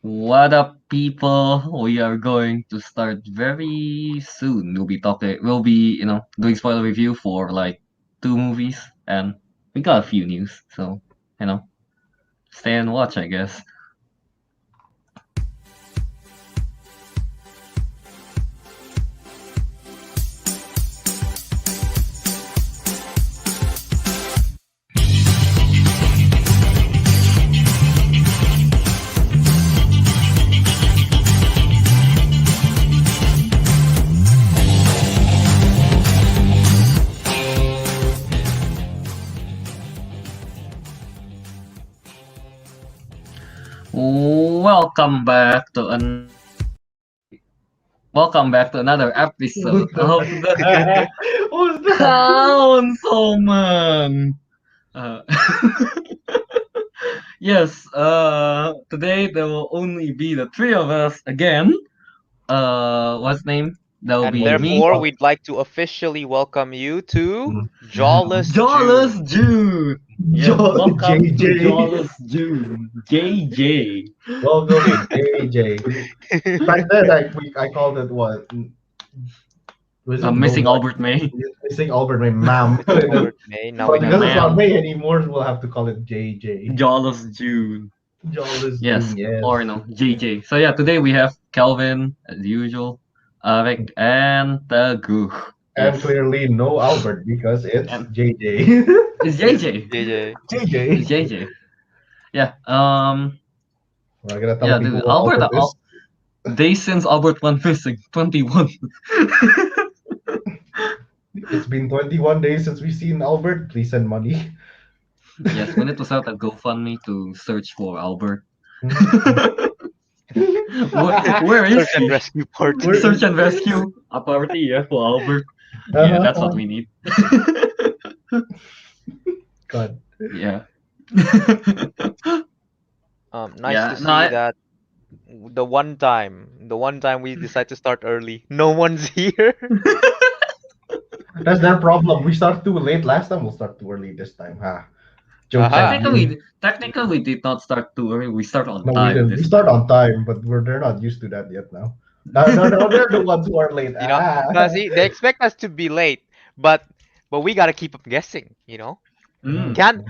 What up, people? We are going to start very soon. We'll be, doing spoiler review for like two movies, and we got a few news. So, you know, stay and watch, I guess. Welcome back to an Welcome back to another episode of the Who's that? Councilmen. Uh, yes. Today there will only be the three of us again. What's name? That will And be me, therefore, we'd like to officially welcome you to Jawless Jawless June. June. Yes, welcome to JJ. Jawless June. JJ. Welcome to JJ. Back then, I called it what? Was it Missing Nobody? Albert May. Missing Albert, my ma'am. Albert May. Now we But know because it's ma'am. not May anymore, we'll have to call it JJ. Jawless June. Jawless Yes, June, yes. or no, JJ. So yeah, today we have Kelvin as usual, Ariq, and Teguh. And Yes. clearly no Albert because it's And- JJ. It's JJ. JJ. JJ. It's JJ. Yeah. We're gonna tell Yeah, people dude, who Albert is. days since Albert went missing. 21. It's been 21 days since we've seen Albert. Please send money. Yes, we need to start a GoFundMe to search for Albert. Where is Search and he? rescue part. Search and rescue a party, yeah, for Albert. Yeah, that's what we need. God. Yeah. Nice Yeah, to see no, I- that the one time we decide to start early, no one's here. That's their problem. We start too late last time. We'll start too early this time. Jokes Aha. on you. Technically, we did not start too early. We start on No, we time. didn't. We start on time, but they're not used to that yet now. No, they're the ones who are late. You know, see, they expect us to be late, but we gotta keep them guessing. You know,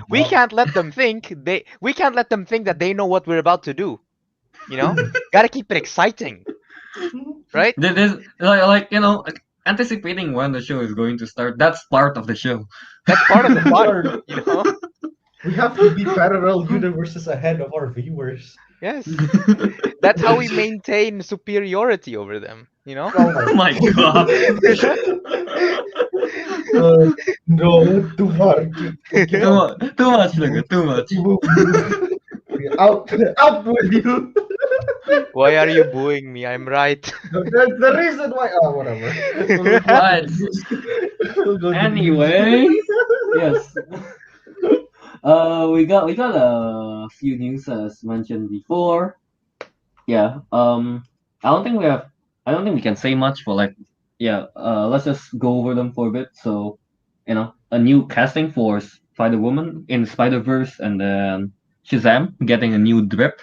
we can't let them think that they know what we're about to do. You know, gotta keep it exciting, right? This anticipating when the show is going to start. That's part of the show. That's part of the fun. You know. We have to be parallel universes ahead of our viewers. Yes. That's how we maintain superiority over them, you know? Oh my god. No, too hard. Too much, Luga, too much. Out with you. Why are you booing me? I'm right. That's the reason why. Oh, whatever. Right. We'll go to Anyway, yes. We got a few news as mentioned before. Yeah. I don't think we can say much for like. Yeah. Let's just go over them for a bit. So, a new casting for Spider-Woman in Spiderverse, and then Shazam getting a new drip,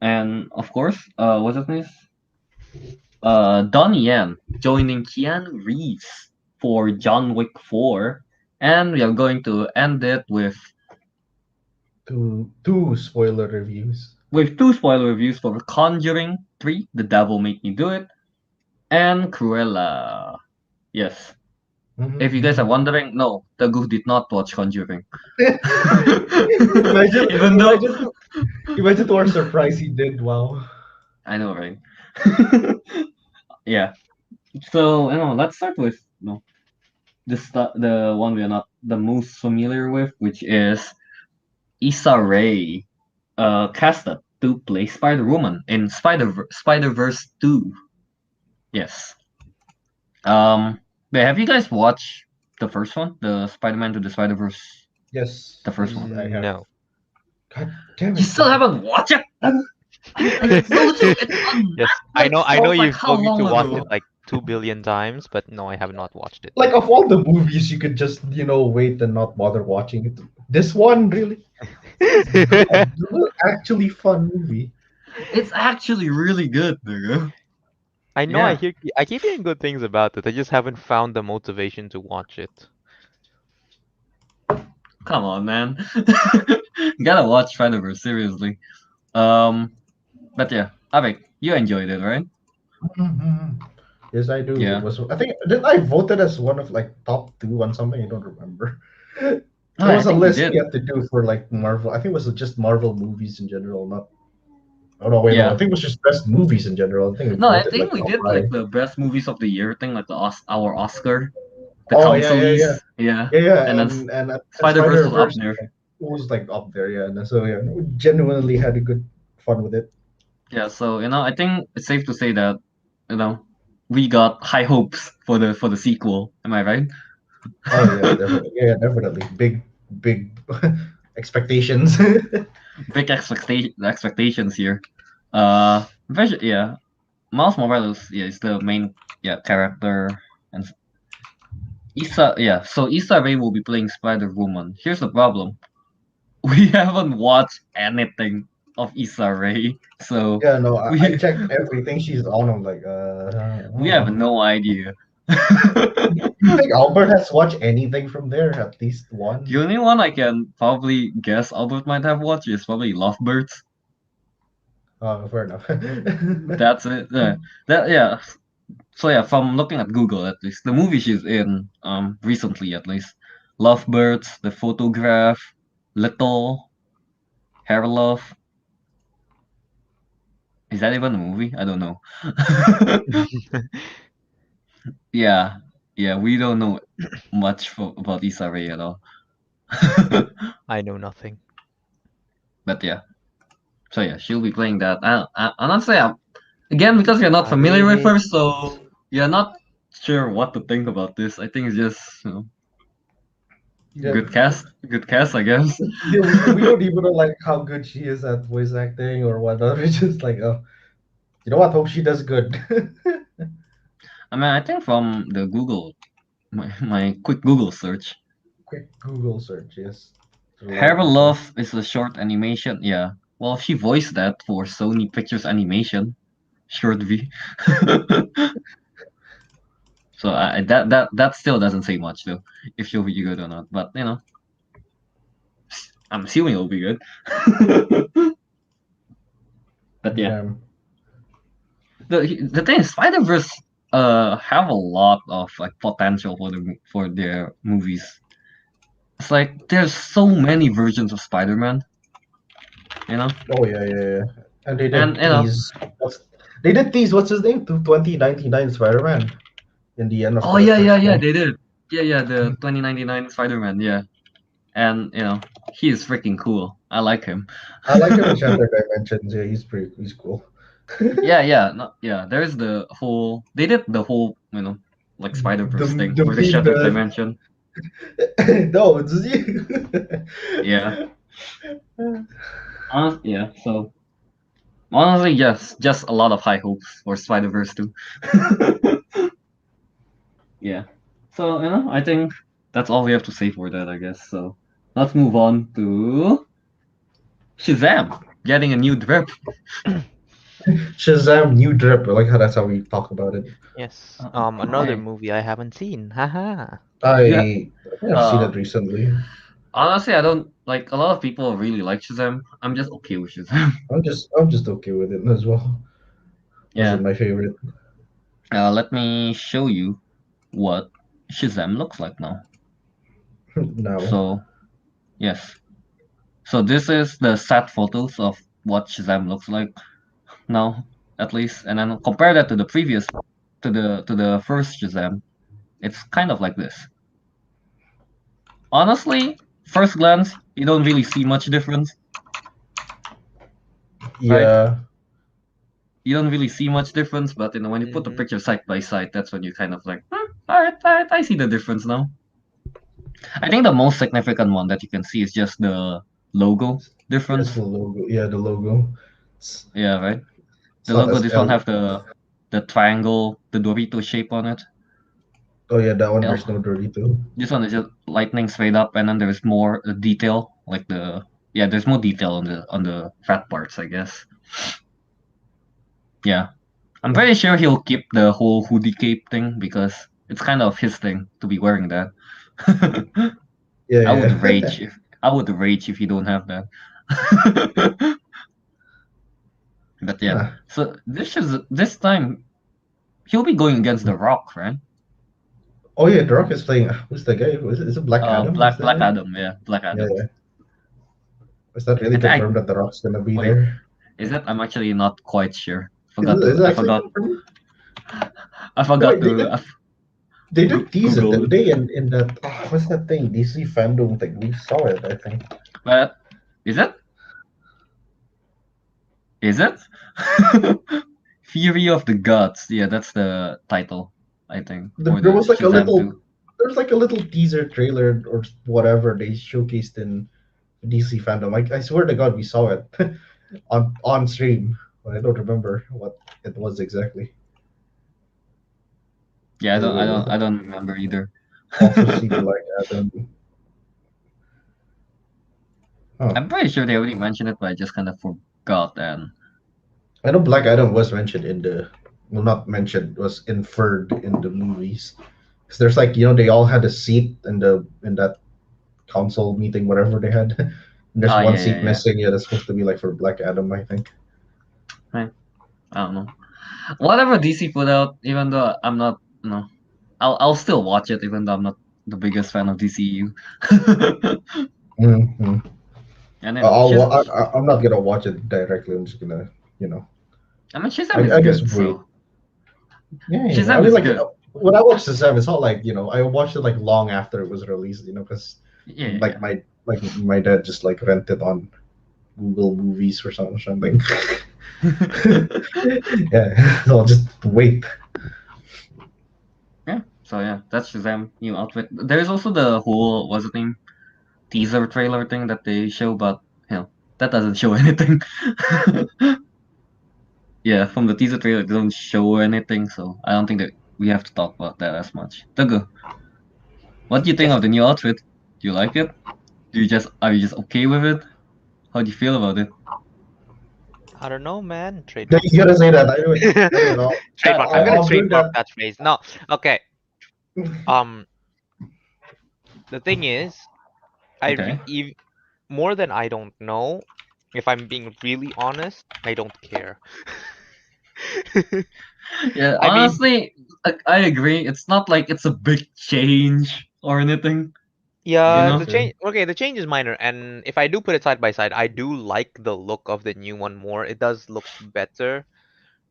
and of course, what's his name? Donnie Yen joining Keanu Reeves for John Wick 4, and we are going to end it with two spoiler reviews. with two spoiler reviews for Conjuring 3, The Devil Make Me Do It, and Cruella. Yes. If you guys are wondering, no, Teguh did not watch Conjuring. imagine, Even though imagine to our surprise he did. Wow. I know, right? Yeah. So, let's start with the one we are not the most familiar with, which is Issa Rae, casted to play Spider-Woman in Spider-Verse 2. Yes. Have you guys watched the first one, the Spider-Man to the Spider-Verse? Yes. The first one. I have. No. God damn it. You still haven't watched it? Yes, I know you've how told me to long watch ago? it like 2 billion times, but no, I have not watched it. Like of all the movies, you could just wait and not bother watching it. This one really, actually fun movie. It's actually really good, nigga. I know Yeah. I keep hearing good things about it. I just haven't found the motivation to watch it. Come on, man. You gotta watch Spiderverse, seriously. Um, but yeah, Ariq, you enjoyed it, right? Mhm. Yes, I do. It Yeah. was. I think did I voted as one of like top two on something? I don't remember. Oh, There I was a think you list we did. had to do for like Marvel. I think it was just Marvel movies in general, not. Oh no, wait, no. I Yeah. think it was just best movies in general. I think we No, I voted think like we did outright. like the best movies of the year thing, like our Oscar, the Oh yeah, yeah, yeah, councilies, yeah, yeah, yeah. and then And Spider Verse Spider was up Verse there. was like up there, yeah. And so yeah, we genuinely had a good fun with it. Yeah, so I think it's safe to say that you know we got high hopes for the sequel. Am I right? Oh yeah, definitely. Yeah, definitely. Big expectations. Big expectations here. Yeah, Miles Morales, yeah, is the main character, and so Issa Rae will be playing Spider Woman. Here's the problem: we haven't watched anything of Issa Rae, so Yeah, no, I we checked everything she's on. I'm like, we have no idea. You think Albert has watched anything from there? At least The one? only one I can probably guess Albert might have watched is probably Lovebirds. Fair enough. That's it. Yeah. So yeah, from looking at Google at least, the movie she's in, recently at least, Lovebirds, The Photograph, Little, Hair Love. Is that even a movie? I don't know. Yeah, yeah, we don't know much about Issa Rae at all. I know nothing. But yeah, so yeah, she'll be playing that. Honestly, again, because you're not I familiar with waited. her, so you're not sure what to think about this. I think it's just Yeah, good cast, I guess. yeah, we don't even know like how good she is at voice acting or whatnot. We're just like, oh, you know what? Hope she does good. I mean, I think from the Google, my quick Google search, Quick Google search, yes. There's a lot Hair of info. Love is a short animation. Yeah, well, she voiced that for Sony Pictures Animation, short V. So that still doesn't say much though, if she'll be good or not. But I'm assuming it'll be good. But yeah, Yeah. the thing is, Spider Verse have a lot of like potential for their movies. It's like there's so many versions of Spider Man, you know, Oh yeah, yeah, yeah. And they and did tease. They did tease. What's his name? To 2099 Spider-Man in the end of oh the first yeah, one. they did. Yeah, the 2099 Spider Man, yeah, and he is freaking cool. I like him. I like him in Shattered Dimensions. Yeah, he's cool. Yeah, no, yeah. There's the whole. They did the whole, like Spider The Verse thing the for the meme Shattered the Dimension. no, it's you. Yeah, yeah. So honestly, yes, just a lot of high hopes for Spider Verse too. Yeah. So I think that's all we have to say for that, I guess. So let's move on to Shazam getting a new drip. Shazam new drip. I like how that's how we talk about it. Yes. Another Right. movie I haven't seen. Haha. Yeah. I think I've seen Uh, it recently. Honestly, I don't like a lot of people really like Shazam. I'm just okay with Shazam. I'm just okay with it as well. Yeah. Wasn't my favorite. Let me show you what Shazam looks like now. No. So yes. So this is the set photos of what Shazam looks like now, at least, and then compare that to the previous, to the first Shazam. It's kind of like this. Honestly, first glance, you don't really see much difference, right? Yeah. You don't really see much difference, but when you put the Mm-hmm. picture side by side, that's when you kind of like, all right, I see the difference now. I think the most significant one that you can see is just the logo Just difference. the logo. Yeah, the logo. It's, Yeah, right. it's The not logo, as this one elegant. have the triangle, the Dorito shape on it. Oh yeah, that one there's Yeah, no dirty too. this one is just lightning straight up, and then there's more detail, like there's more detail on the fat parts, I guess. Yeah, I'm pretty sure he'll keep the whole hoodie cape thing because it's kind of his thing to be wearing that. Yeah, I would yeah. rage if you don't have that. But yeah, Huh. so this time he'll be going against The Rock, right? Oh yeah, The Rock is playing. Who's the guy? Is it Black Adam? Is that Black it? Adam, yeah, Black Yeah, Adam. yeah. Is that I really think confirmed that The Rock's gonna be wait, there? is it? I'm actually not quite sure. Is it actually confirmed? I No, forgot wait, to they did tease it, Google didn't it. they? In that what's that thing? DC fandom thing. We saw it, I think. But is it? Is it? Fury of the Gods. Yeah, that's the title, I think, for There the was like a Shazam little. 2. There's like a little teaser trailer or whatever they showcased in DC fandom. I swear to God, we saw it on stream, but I don't remember what it was exactly. Yeah, Was I don't remember either. also see Black Adam. Huh. I'm pretty sure they already mentioned it, but I just kind of forgot. And I know Black Adam was mentioned in the, well, not mentioned, was inferred in the movies. Because there's like, they all had a seat in that council meeting, whatever they had. And there's oh one yeah, seat yeah, missing. Yeah, that's supposed to be like for Black Adam, I think. yeah. I don't know. Whatever DC put out, even though I'm not, I'll still watch it, even though I'm not the biggest fan of DCU. Hmm. And she's, I'm not gonna watch it directly. I'm just gonna, you know, I mean, Shazam is I guess good, wait. so Yeah, yeah. I Shazam mean, is like good. when I watched Shazam, it's not like I watched it like long after it was released. Because Yeah, like yeah, my dad just like rented on Google Movies or something. yeah. Yeah, so I'll just wait. Yeah. So yeah, that's Shazam new outfit. There's also the whole what's the name teaser trailer thing that they show, but that doesn't show anything. Yeah, from the teaser trailer, they don't show anything, so I don't think that we have to talk about that as much. Teguh, what do you think Yes. of the new outfit? Do you like it? Are you just okay with it? How do you feel about it? I don't know, man. Yeah, Trademark you that. gotta say that. I don't know. Trademark. I'm gonna I'll bring trademark that. that phrase. No. Okay. Um. The thing is, Okay. more than I don't know. If I'm being really honest, I don't care. Yeah, I mean, honestly, I agree. It's not like it's a big change or anything, you yeah, know? the change. Okay, the change is minor, and if I do put it side by side, I do like the look of the new one more. It does look better,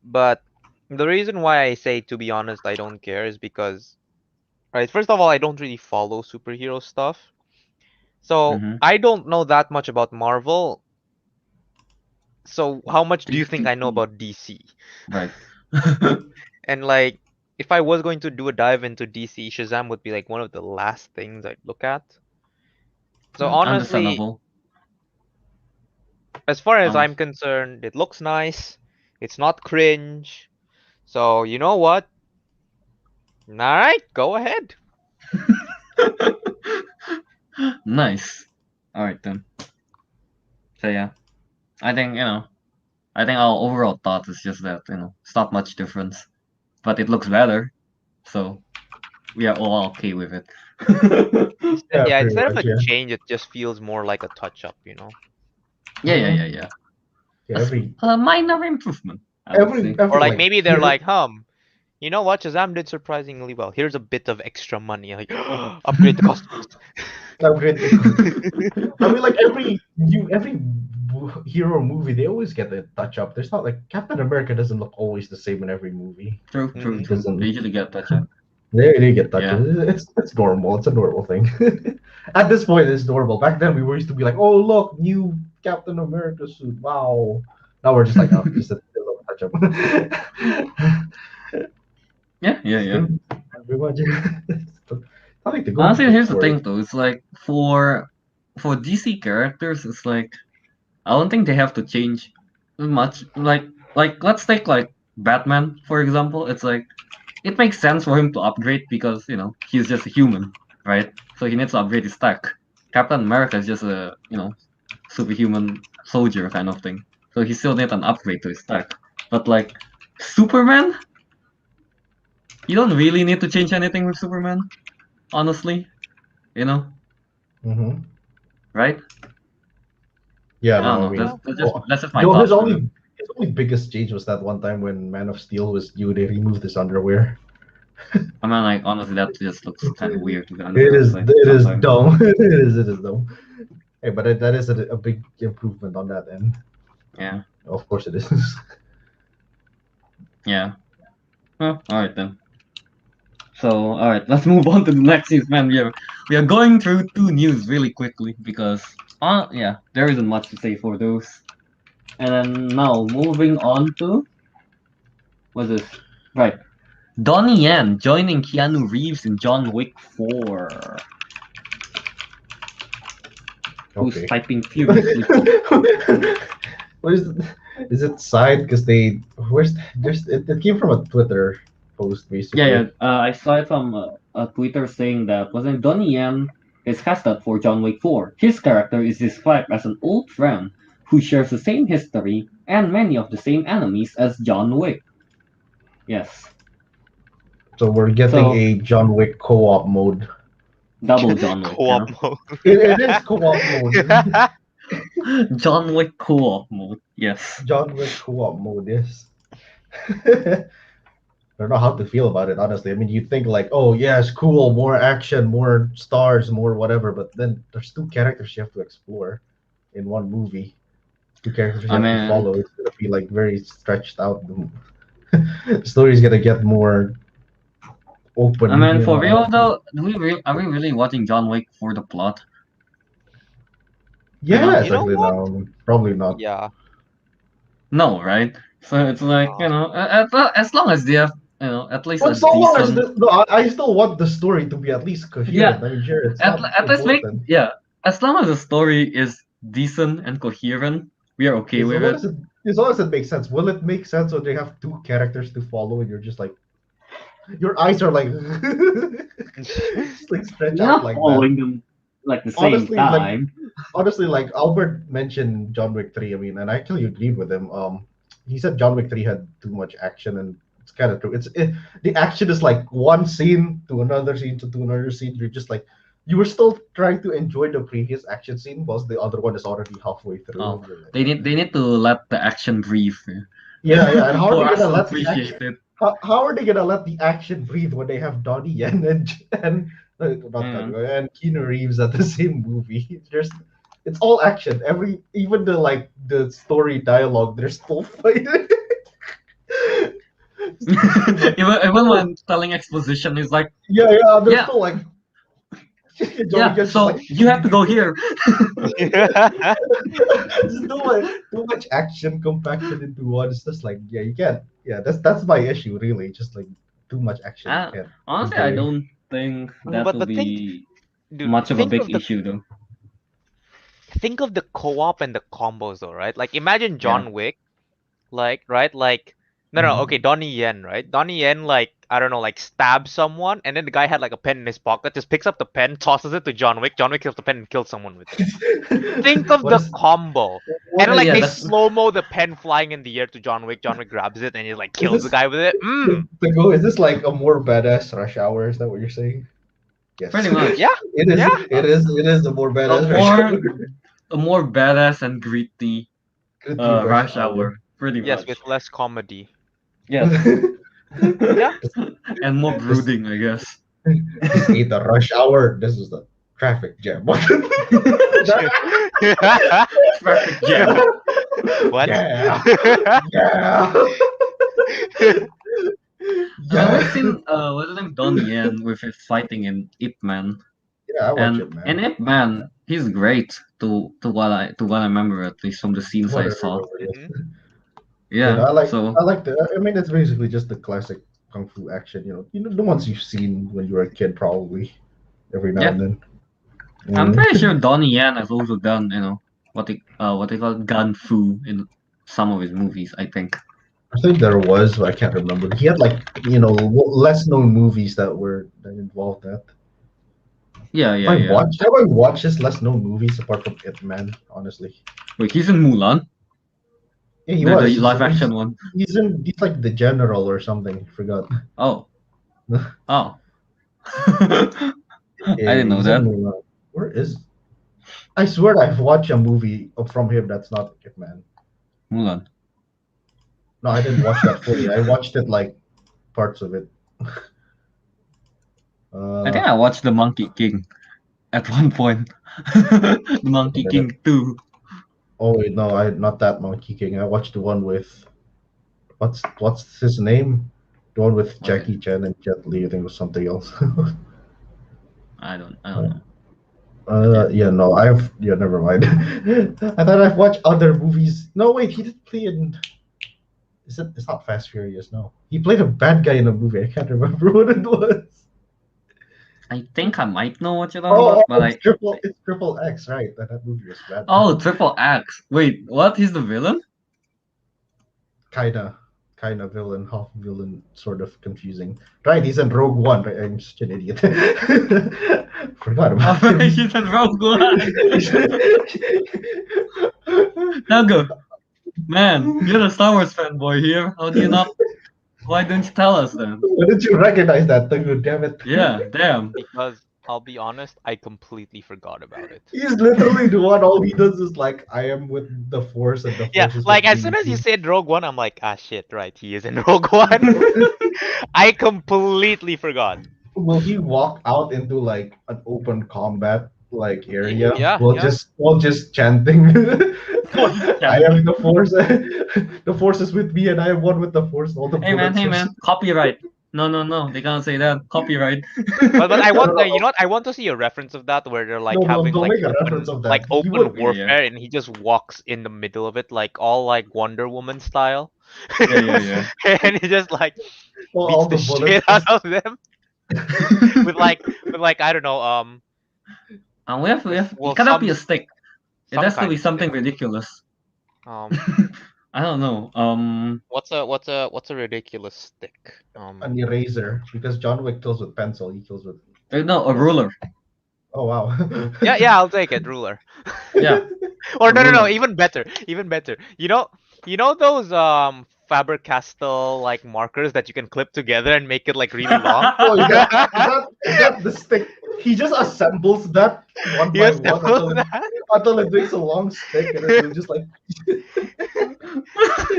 but the reason why I say, to be honest, I don't care is because, right, first of all, I don't really follow superhero stuff, so Mm-hmm. I don't know that much about Marvel. So how much do you think I know about DC? Right. And like, if I was going to do a dive into DC, Shazam would be like one of the last things I'd look at. So honestly, Understandable. as far as I'm Honest. concerned, it looks nice. It's not cringe. So you know what? All right, go ahead. Nice. All right then. So yeah, I think I think our overall thought is just that it's not much difference, but it looks better, so we are all okay with it. Instead, Yeah, yeah, pretty instead of much. a Yeah, change, it just feels more like a touch up, you know? Yeah, yeah, uh yeah, yeah. yeah. A minor improvement, I would say. Or Every like like maybe they're hero. like, you know what? Shazam did surprisingly well. Here's a bit of extra money. Like, upgrade the costumes. Upgrade the I mean, like every hero movie, they always get a touch up. There's not like Captain America doesn't look always the same in every movie. True, true, He Hmm. true. They doesn't. usually get touch up. They get touches. Yeah. It's normal. It's a normal thing. At this point, it's normal. Back then, we were used to be like, "Oh, look, new Captain America suit! Wow!" Now we're just like, "Oh, just a little touch up." Yeah, yeah, yeah. Pretty much. Nothing to go Honestly, here's the for. thing though. It's like for DC characters, it's like I don't think they have to change much. Like let's take like Batman for example. It's like it makes sense for him to upgrade because he's just a human, right? So he needs to upgrade his tech. Captain America is just a superhuman soldier kind of thing. So he still needs an upgrade to his tech. But like Superman? You don't really need to change anything with Superman, honestly. You know, Mm-hmm. right? Yeah, I don't no, I know. mean, That's just my no, thoughts on it. his only biggest change was that one time when Man of Steel was due, they removed his underwear. I mean, like honestly, that just looks kind of weird to be honest. It is Sometimes. dumb. It is dumb. Hey, but that is a big improvement on that end. Yeah. Of course it is. Yeah. Well, all right then. So, all right, let's move on to the next news, man. We are going through two news really quickly because, yeah, there isn't much to say for those. And then now moving on to what's this? Right, Donnie Yen joining Keanu Reeves in John Wick 4. Who's Okay. typing furiously? What is it side? Because it came from a Twitter post basically. Yeah. I saw it from a Twitter saying that wasn't Donnie Yen is casted for John Wick 4. His character is described as an old friend who shares the same history and many of the same enemies as John Wick. Yes. So we're getting So a John Wick co-op mode. double John Wick, Co-op mode. It is co-op mode. John Wick co-op mode. Yes. John Wick co-op mode, yes. I don't know how to feel about it, honestly. I mean, you think like, oh yeah, it's cool, more action, more stars, more whatever, but then there's two characters you have to explore in one movie. Two characters you I have to mean, follow. It's gonna be like very stretched out. The story's gonna get more open. for real though, are we really watching John Wick for the plot? Yes, You know actually, what? no, probably not. Yeah. No, right? So it's like as long as they have at least But a so long as decent no, I still want the story to be at least yeah. coherent. I mean, sure, it's At not at least make important. as long as the story is decent and coherent, we are okay As with long it. as as long as it makes sense. Will it make sense when they have two characters to follow and you're just like, your eyes are like, just like stretch You're out not like that. following them like the same Honestly, like time. like Albert mentioned John Wick 3. I mean, and I actually agreed with him. He said John Wick 3 had too much action, and it's kind of true. The action is like one scene to another scene to another scene. You're just like, you were still trying to enjoy the previous action scene, whilst the other one is already halfway through, Oh, and you're like, they need to let the action breathe yeah. And how are for they us gonna to let the appreciate action? it. How are they gonna let the action breathe when they have Donnie Yen and not Mm. Donnie and Keanu Reeves at the same movie? It's all action. Even the like the story dialogue, they're still fighting. Even when telling exposition is like They're yeah still like Joey yeah. gets just So like you have to go here. just too much action compacted into one. It's just like you can't. Yeah, that's my issue really. Just like too much action. You can't Honestly, I enjoy. don't think that will But be dude, much of a big issue though. think of the co-op and the combos though, right? Like imagine Yeah. John Wick, right? Like no, okay, Donnie Yen, right? Donnie Yen, like I don't know, like stabs someone, and then the guy had like a pen in his pocket, just picks up the pen, tosses it to John Wick. John Wick kills the pen and kills someone with it. Think of What the is combo. what And then is like Yeah, they that's slow-mo the pen flying in the air to John Wick. John Wick grabs it and he like is kills the this guy with it. to go? Is this like a more badass Rush Hour? Is that what you're saying? Yes, pretty much Yeah, it is. yeah. It is a more a badass Rush more Hour. a more badass and gritty Gritty Rush Rush Hour. Hour, pretty Yes, with much. less comedy. Yes. Yeah. And more this, brooding, I guess. this ain't the Rush Hour. This is the traffic jam. Traffic jam. What? Yeah, yeah, We've yeah. seen what's his name, Donnie Yen with his fighting in Ip Man, Yeah, I watch and it, in man. Ip Man he's great to what I remember at least from the scenes I Whatever. saw. Mhm. You know, Yeah, so I like the. I mean, it's basically just the classic kung fu action. The ones you've seen when you were a kid, probably every now yeah, and then. I'm Mm. pretty sure Donnie Yen has also done what they call gun fu in some of his movies. I think. I think there was, but I can't remember. He had like less known movies that involved that. Yeah. Have I watched his less known movies apart from It Man? Honestly, Wait, he's in Mulan. Yeah, he The was. live action one. He's like the general or something. Forgot. Oh. Oh. I Yeah, didn't know he's in that. Mulan. Where is? I swear I've watched a movie from him that's not Hitman. Mulan. No, I didn't watch that fully. I watched it like parts of it. I think Uh, I watched The Monkey King at one point. The wait a Monkey minute. King 2. Oh wait, no, I not that Monkey King. I watched the one with what's his name? The one with Was it? Jackie Chan and Jet Li. I think it was something else. I don't know. Yeah, no, never mind. I thought I've watched other movies. No, wait, he did play in. Is it? It's not Fast Furious. No, he played a bad guy in a movie. I can't remember what it was. I think I might know what you're talking about, but It's Triple X, right? That movie was bad. Oh, Triple X. Wait, what? He's the villain? Kinda villain, half villain, sort of confusing. Right, he's in Rogue One. Right? I'm such an idiot. Forgot about him. He's in Rogue One. Teguh, man, you're the Star Wars fanboy here. How do you not? Why didn't you tell us then? Why did you recognize that thing? Damn it! Yeah, damn. Because I'll be honest, I completely forgot about it. He's literally the one. All he does is like, I am with the Force, and the Yeah, Force is like with as soon as you me. said Rogue One, I'm like, ah shit, right, he is in Rogue One. I completely forgot. Will he walk out into like an open combat like area Yeah, while just chanting I am the Force. The Force is with me and I am one with the Force. All the Hey man, bullets copyright. No, they can't say that. Copyright. but I want no, you know what? I want to see a reference of that where they're like no, having don't like make a open reference of that. like He open would warfare, and he just walks in the middle of it, like all like Wonder Woman style. Yeah. And he just like all beats the the bullets shit out of them with like I don't know And we have well it cannot be a stick. It some has to kind be of something stick. ridiculous. I don't know. What's a ridiculous stick? an eraser because John Wick kills with pencil. He kills with. No, a ruler. Oh wow. Yeah, I'll take it, ruler. Yeah. Or A no, ruler. even better, even better. You know those Faber-Castell like markers that you can clip together and make it like really long. Oh, is that the stick? He just assembles that one You by one assemble that. until it makes a long stick, and then he'll just like.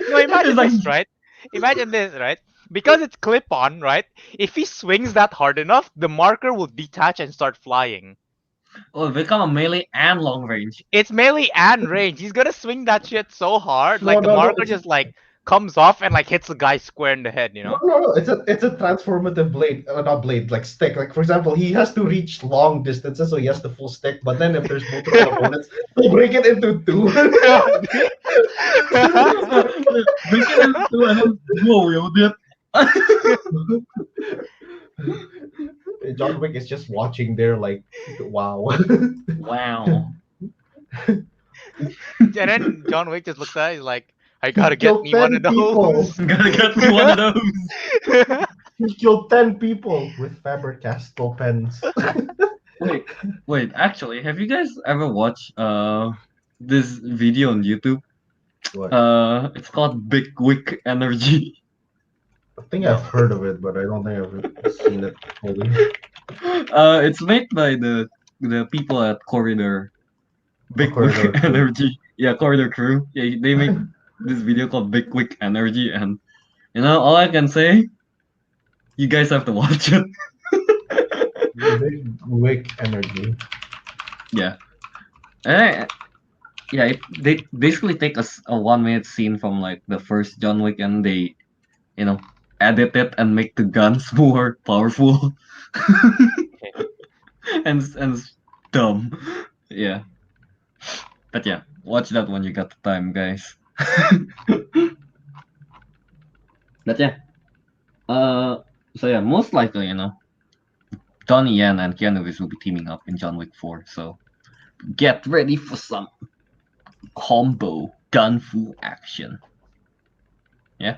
No, imagine It's like this, right? Imagine this, right? Because it's clip-on, right? If he swings that hard enough, the marker will detach and start flying. oh, become a melee and long range. It's melee and range. He's gonna swing that shit so hard, No, like the no, no. marker just like comes off and like hits the guy square in the head, you know? No. It's a transformative blade, not blade, like stick. Like for example, he has to reach long distances, so he has the full stick. But then if there's multiple opponents, he'll break it into two. Break it into and then dual wield it. John Wick is just watching there, like, wow. Wow. And then John Wick just looks at it, he's like, I gotta get killed me one 10 of people. those. Gotta get me one of those. He killed 10 people with Faber-Castell pens. Wait, actually, have you guys ever watched this video on YouTube? What? It's called Big Wick Energy. I think I've heard of it, but I don't think I've seen it fully. It's made by the people at Corridor. Big Corridor Wick Crew. Energy. Yeah, Corridor Crew. Yeah, they make this video called Big Wick Energy, and you know, all I can say, you guys have to watch it. Big Wick Energy. Yeah. They basically take a 1 minute scene from like the first John Wick, and they, you know, edit it and make the guns more powerful. and dumb. Yeah. But yeah, watch that when you got the time, guys. But yeah. So yeah, most likely, you know, Donnie Yen and Keanu Reeves will be teaming up in John Wick 4. So get ready for some combo gun fu action. Yeah.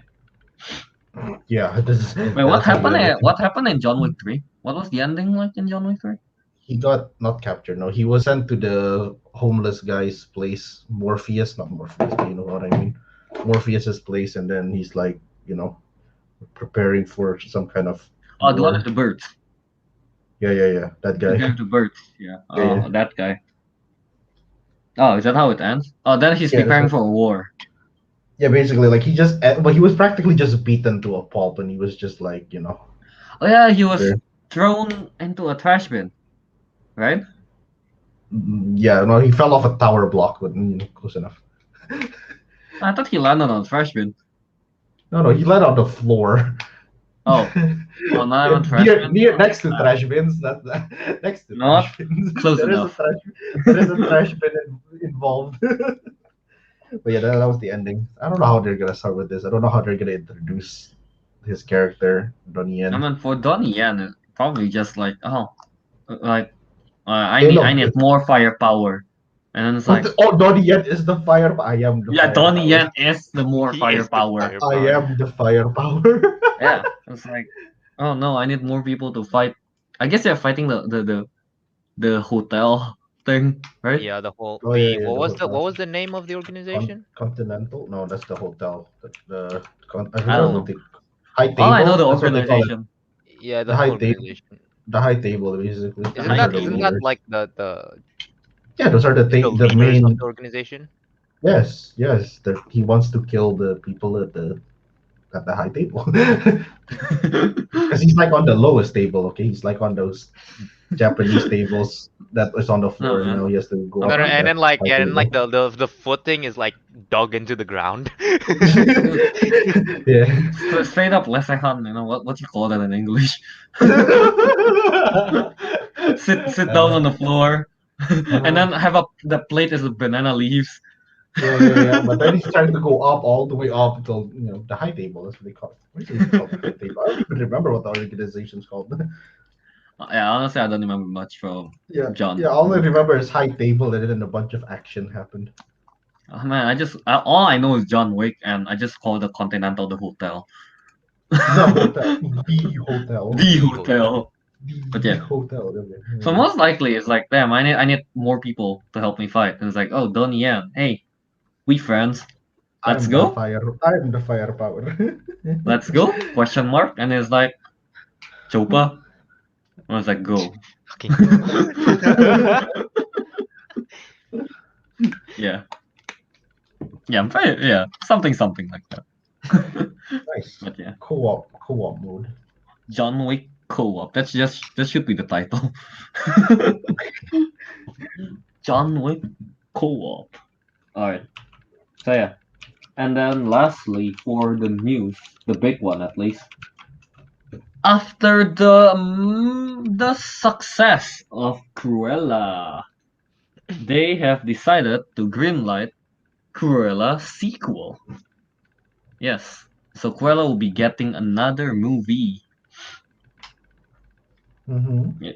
Yeah, this is. Wait, what happened? What happened in John Wick 3? What was the ending like in John Wick 3? He got not captured. No, he was sent to the homeless guy's place. Morpheus, not Morpheus. But you know what I mean? Morpheus's place, and then he's like, preparing for some kind of Oh, the one with war. the birds. Yeah, that The guy. guy with the birds. Yeah. Yeah, Oh, that guy. Oh, is that how it ends? Oh, then he's yeah, preparing for a war. yeah. Basically, like he was practically just beaten to a pulp, and he was just like, Oh yeah, he was there. thrown into a trash bin, right? Yeah, no, he fell off a tower block, but close enough. I thought he landed on a trash bin. No, he landed on the floor. Oh, oh, not on trash near, bin. near Oh, next to sad. trash bins. Next to Not trash bins. close there is a enough. trash. There is a trash bin involved. But yeah, that was the ending. I don't know how they're gonna start with this. I don't know how they're gonna introduce his character, Donnie I Yen. mean, for Donnie Yen, it's probably just like, oh, like Hey, I no, need more firepower, and then it's like, oh, Donnie Yen is the fire. I am the yeah, Donnie firepower. Yen is the more He is the firepower. I firepower. am the firepower. Yeah, it's like, oh no, I need more people to fight. I guess they're fighting the hotel thing, right? Yeah, the whole Oh yeah, the yeah, the what hotel. was the name of the organization? Continental? No, that's the hotel. I I forgot don't what know. they high All I know table. the That's what they call it. organization. Yeah, The the high whole table. organization. The high table, basically. The Isn't Those high are that the isn't table. that rulers. like the Yeah, those are the the leaders of main. the organization? Yes. He wants to kill the people at the high table because he's like on the lowest table. Okay, he's like on those Japanese tables that is on the Oh floor, and now man. he has to go No, up no, to and that then like high yeah, and like table. the footing is like dug into the ground. Yeah. Straight up Lesehan, you know what you call that in English? Sit down on Uh, the floor, and uh, then have the plate is banana leaves. yeah. But then he's trying to go up all the way up until the high table. That's what they call it. Why is it called the high table? I don't even remember what the organization's called. Yeah, honestly, I don't remember much from Yeah. John All I Wick. remember is high table, and then a bunch of action happened. Oh, man, all I know is John Wick, and I just call the Continental the hotel. The hotel, the hotel, The The hotel. hotel. But the yeah, hotel. Okay. so most likely it's like, damn, I need more people to help me fight. And it's like, oh, Donnie Yen, hey, we friends. Let's go, I'm the firepower. let's go. Question mark. And it's like, Chopa. I was like, go. Fucking go. Yeah, yeah, I'm fine. Yeah, something like that. Nice. But yeah, Co-op mode. John Wick co-op. That should be the title. John Wick co-op. All right. So yeah, and then lastly for the news, the big one at least. After the success of Cruella, they have decided to greenlight Cruella sequel. Yes, so Cruella will be getting another movie. Mm-hmm. Yeah.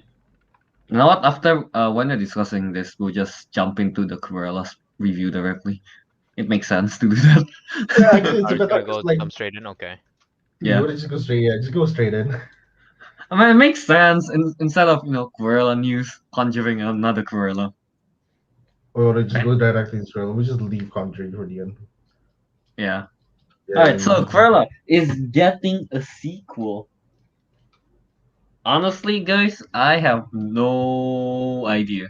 You know what? After when they're discussing this, we'll just jump into the Cruella's review directly. It makes sense to do that. Yeah, actually, it's Are a we just better. gonna It's go like jump straight in? Okay. you Yeah, would just go straight. Yeah, just go straight in. I mean it makes sense instead of Cruella news, Conjuring another Cruella. Or just Right? go directly to Israel. We just leave Conjuring for the end. Yeah. All Yeah. right. So Cruella is getting a sequel. Honestly, guys, I have no idea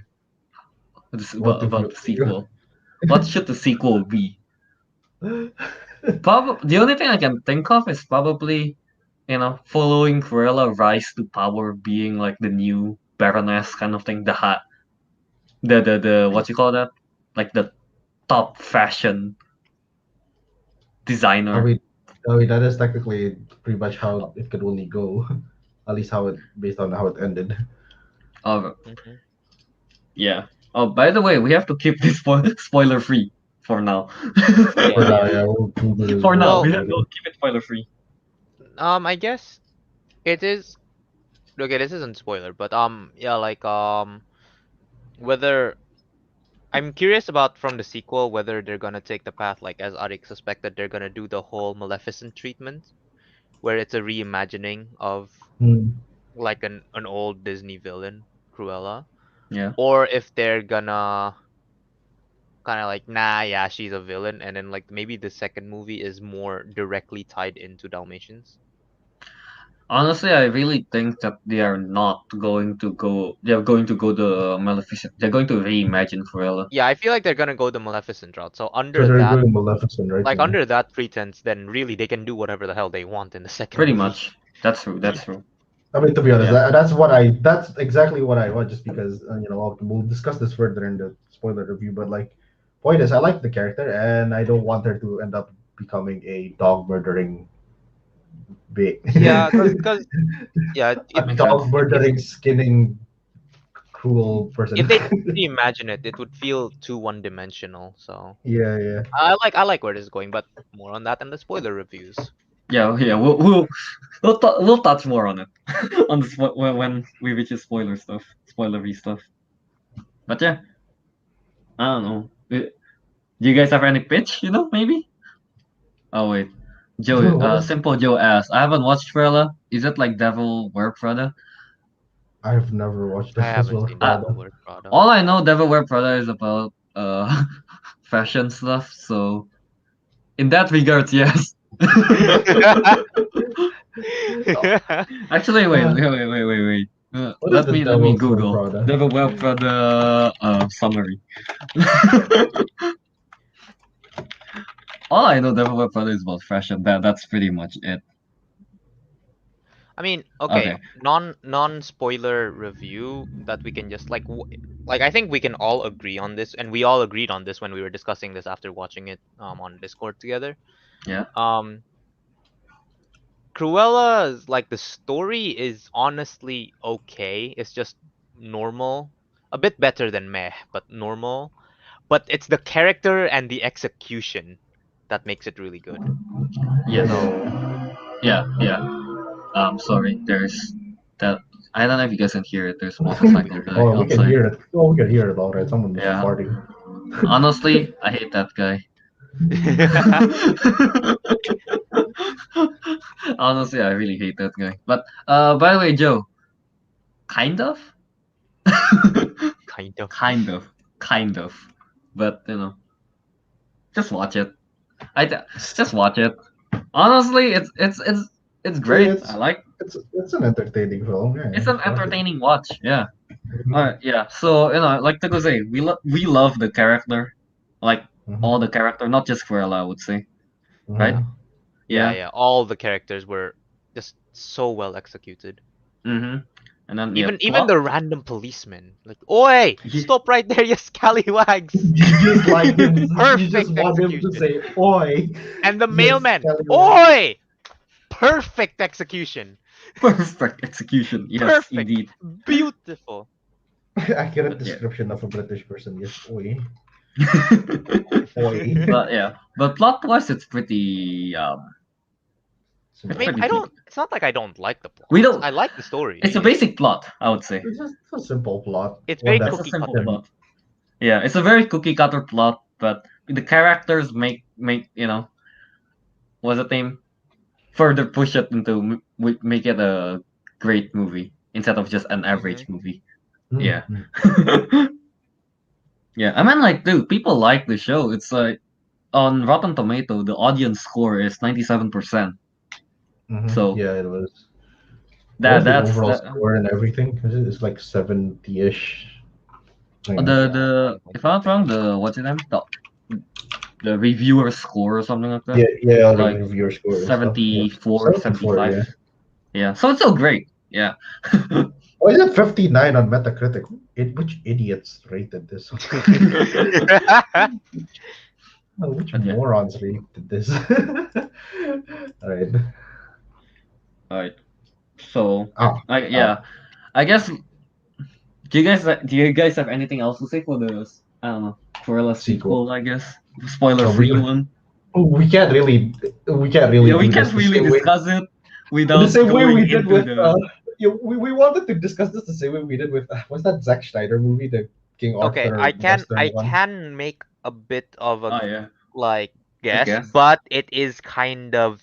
What if about the sequel. What should the sequel be? you? The only thing I can think of is probably, following Cruella rise to power, being like the new Baroness kind of thing. The what you call that? Like the top fashion I designer. mean, I mean that is technically pretty much how it could only go. At least how it based on how it ended. Oh Hmm. yeah. Oh, by the way, we have to keep this spoiler free for now. For Yeah, now, yeah. yeah, we'll do this For very now, Well, we'll later. keep it spoiler free. I guess it is. Okay, this isn't spoiler, but yeah, like whether I'm curious about from the sequel whether they're gonna take the path like as Arik suspected they're gonna do the whole Maleficent treatment where it's a reimagining of Hmm. like an old Disney villain, Cruella, Yeah. or if they're gonna kind of like, nah, yeah, she's a villain, and then like maybe the second movie is more directly tied into Dalmatians. Honestly, I really think that they are not going to go. They are going to go the Maleficent. They're going to reimagine Cruella. Yeah, I feel like they're gonna go the Maleficent route. So So under they're that, doing Maleficent, right? like Yeah. under that pretense, then really they can do whatever the hell they want in the second Pretty movie. much. That's true. That's true. I mean, to be honest, Yeah. that's exactly what I want. Just because we'll discuss this further in the spoiler review. But like, point is, I like the character, and I don't want her to end up becoming a dog murdering bit. Yeah, because yeah, A Makes sense. dog murdering, skinning, cruel person. if they reimagine it, it would feel too one-dimensional. So Yeah. I like where this is going, but more on that in the spoiler reviews. Yeah. We'll touch more on it on the when we reach the spoilery stuff. But yeah, I don't know. Do you guys have any pitch? Maybe. Oh wait, Joe. What is- Simple Joe asked. I haven't watched Cruella. Is it like Devil Wear Prada? I've never watched I this as haven't well. seen Ah, Devil Wears Prada. All I know, Devil Wear Prada is about fashion stuff. So in that regards, yes. Actually, wait. What is Let the me Devil's Wear Google Prada? Devil Wear Prada summary. All I know, Devil Wear Prada is about fashion. That's pretty much it. I mean, okay, Okay. non-spoiler review that we can just like like I think we can all agree on this, and we all agreed on this when we were discussing this after watching it on Discord together. Yeah. Cruella's like the story is honestly okay. It's just normal, a bit better than meh, but normal. But it's the character and the execution that makes it really good. Yes. So Yeah. Sorry. There's that. I don't know if you guys can hear it. There's motorcycle guy Oh, we can outside. hear it. Oh, we can hear it all right. Someone was Yeah. farting. Honestly, I hate that guy. Honestly, I really hate that guy. But by the way, Joe, kind of, kind of. kind of, but just watch it. Just watch it. Honestly, it's great. It's- I like. It's an entertaining film. Yeah, It's an watch it. entertaining watch. Yeah. Alright. Yeah. So like Teguh say, we love the character, like Mhm. all the character, not just Cruella, I would say. Right? Mhm. Yeah. All the characters were just so well executed. Mm-hmm. And then Even the random policeman, like, oi, stop right there, you scallywags. You just like him. You Perfect just want him to execution. say "Oi." And the Yes, mailman, scallywag. oi, perfect execution, perfect execution. Yes, Perfect. indeed. beautiful. Accurate But yeah. description of a British person. Yes, "Oi." but plot wise, it's pretty. I Pretty mean, it's not like I don't like the plot. We don't- I like the story. It's a basic plot, I would say. It's just a simple plot. It's One very that- It's a cookie simple cutter. plot. Yeah, it's a very cookie cutter plot, but the characters make what's the name? Further push it into make it a great movie instead of just an average movie. Mm, Yeah. mm. Yeah, I mean, like, dude, people like the show. It's like on Rotten Tomato, the audience score is 97%. Mhm. So yeah, it was. that's the overall that, score and everything? It's like 70-ish. the if I'm not wrong, the what's it name? The reviewer score or something like that. yeah, like the reviewer score. and stuff. 74, 75. yeah. Yeah, so it's still great. Yeah. Why is it 59 on Metacritic? Which idiots rated this? Oh, which Okay. morons rated this? All right. Alright. So Ah, I guess do you guys have anything else to say for the I don't know Cruella sequel? I guess spoiler free one. we can't really. Yeah, we do can't this the really same way- discuss it without the same way going we did into with. the. We wanted to discuss this the same way we did with what's that Zack Snyder movie, the King Okay, Arthur. I Western one? can make a bit of a Oh yeah. like guess, guess. but it is kind of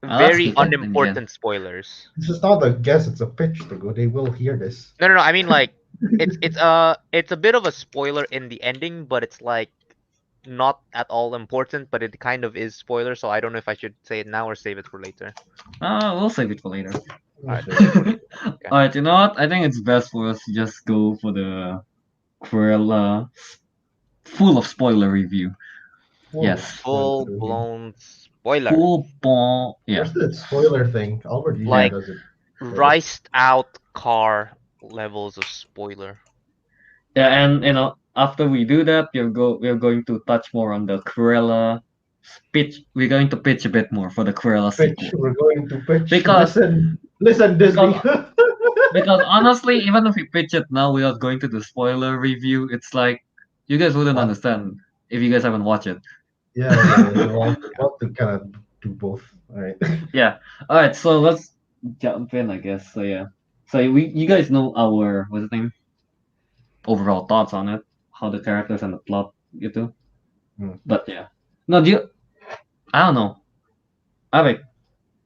That's very the thing, unimportant spoilers. This is not a guess; it's a pitch to go. They will hear this. No. I mean like it's a bit of a spoiler in the ending, but it's like not at all important, but it kind of is spoiler, so I don't know if I should say it now or save it for later. We'll save it for later. Alright. Alright, you know what? I think it's best for us to just go for the Cruella full of spoiler review. Yes. Full blown spoiler. Full bon. Yeah. Where's the spoiler thing? Albert usually Like does it. riced out car levels of spoiler. Yeah, and you know, after we do that, we're going to touch more on the Cruella pitch. We're going to pitch a bit more for the Cruella Pitch. sequel. We're going to pitch. Because listen, Disney. because honestly, even if we pitch it now without going to the spoiler review, it's like you guys wouldn't What? understand if you guys haven't watched it. Yeah, we want to kind of do both. All right. Yeah. All right. So let's jump in, I guess. So yeah. So you guys know our what's the name? Overall thoughts on it, how the characters and the plot get to. But yeah. No, I don't know. Ariq,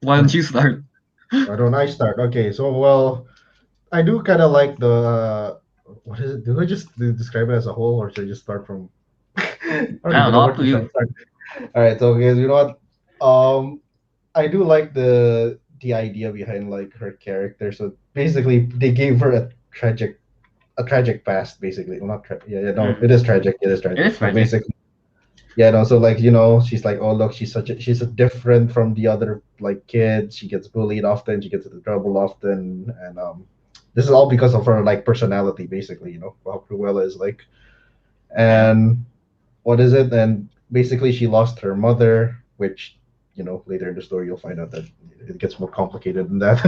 why don't you start? Why don't I start? Okay, so well, I do kind of like the what is it? Do I just describe it as a whole, or should I just start from? I don't even know up where to to you. start. All right, so guys, you know what? I do like the idea behind like her character. So basically, they gave her a tragic past. Basically, well, not yeah, no, it is tragic. It is tragic. It is So tragic. basically, yeah, no, so like, you know, she's like, oh look, she's a different from the other like kids. She gets bullied often, she gets into trouble often, and this is all because of her like personality, basically, you know, how Cruella is like. And what is it? And basically she lost her mother, which, you know, later in the story you'll find out that it gets more complicated than that.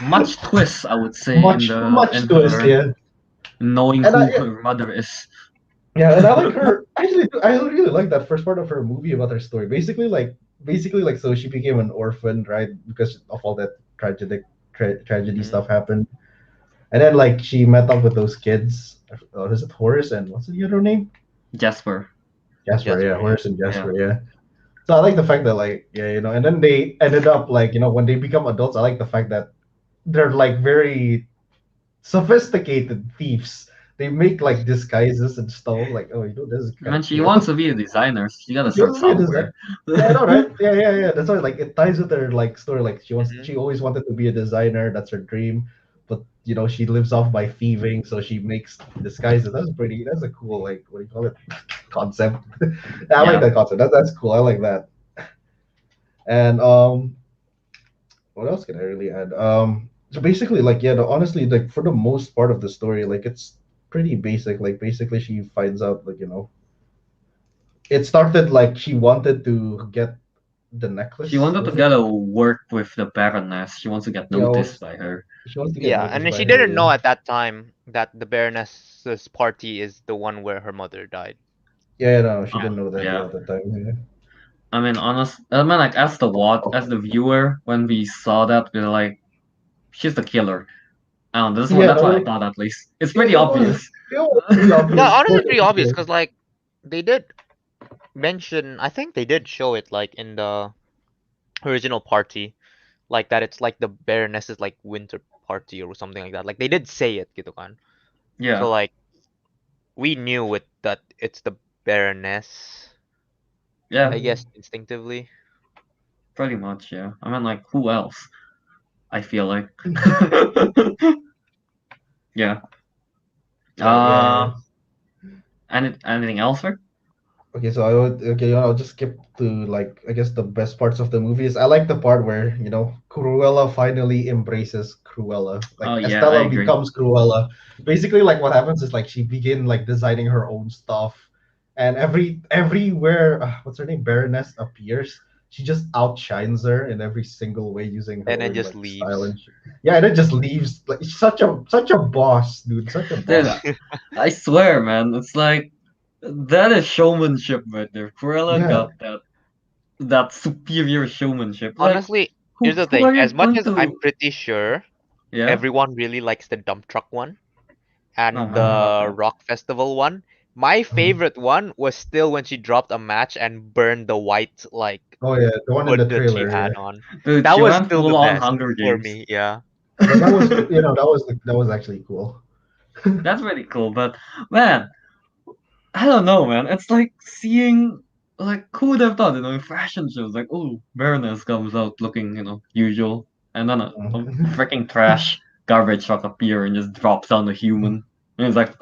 Much twist, I would say, much in twist, her yeah. knowing And who I, her mother is. Yeah, and I like her. Actually, I really like that first part of her movie about her story. Basically, like, so she became an orphan, right? Because of all that tragedy Mhm. stuff happened, and then like she met up with those kids. Is it Horace and what's the other name? Jasper. Jasper, yeah, Jasper, Horace and Jasper, yeah. So I like the fact that like, yeah, you know, and then they ended up like, you know, when they become adults, I like the fact that they're like very sophisticated thieves. They make like disguises and stuff. Like, oh, you know, this is kind Man, of she cool. wants to be a designer. So she gotta She start wants to be a somewhere. designer. Yeah, I know, right? Yeah. That's why like it ties with her like story. Like Mhm. she always wanted to be a designer. That's her dream. But you know, she lives off by thieving, so she makes disguises. That's a cool like what do you call it? Concept. I like that concept. That's cool. I like that. And what else can I really add? So basically like yeah, honestly, like for the most part of the story, like it's pretty basic. Like basically she finds out like, you know, it started like she wanted to get the necklace. She wanted to Was it? get a work with the Baroness. She wants to get You know, noticed by her. she wants to get Yeah, and noticed then by she her. didn't know Yeah, at that time that the Baroness's party is the one where her mother died. yeah, no, she didn't know that Yeah. at the time. Yeah. I mean, like as the viewer, when we saw that, we are like, she's the killer. I don't know. Yeah, That's no, what I like, thought at least. It's yeah, pretty obvious. it was pretty Yeah, obvious. honestly, More pretty than obvious anything. because like they did mention. I think they did show it like in the original party, like that. It's like the Baroness's like winter party or something like that. Like they did say it, gitu kan. So Yeah, like we knew it that it's the Baroness. yeah, I guess instinctively. pretty much. Yeah. I mean, like, who else? I feel like. Yeah. Yeah. Anything else, Rick? Okay, so I would okay, I'll just skip to like I guess the best parts of the movie is I like the part where you know Cruella finally embraces Cruella. Oh Like yeah, I Estella agree. becomes Cruella. Basically, like what happens is like she begin like designing her own stuff, and everywhere what's her name Baroness appears, she just outshines her in every single way using her And then own just like style leaves. and shit. Yeah, and it just leaves like such a boss, dude, such a Dude, boss. I swear, man, it's like that is showmanship right there. Cruella Yeah, got that superior showmanship. Like, Honestly, here's the who thing. are you As much going as I'm to? pretty sure Yeah. everyone really likes the dump truck one No, and I forgot the that. rock festival one, my favorite one was still when she dropped a match and burned the white like oh yeah, the one in the hood that she trailer. had Yeah. on. Dude, That she was went still the full on best Hunger for Games. me. Yeah. Yeah, that was you know that was actually cool. That's really cool. But man, I don't know, man. It's like seeing like who would have thought, in fashion shows, like, oh, Baroness comes out looking, usual, and then a freaking trash garbage truck appear and just drops down a human, and it's like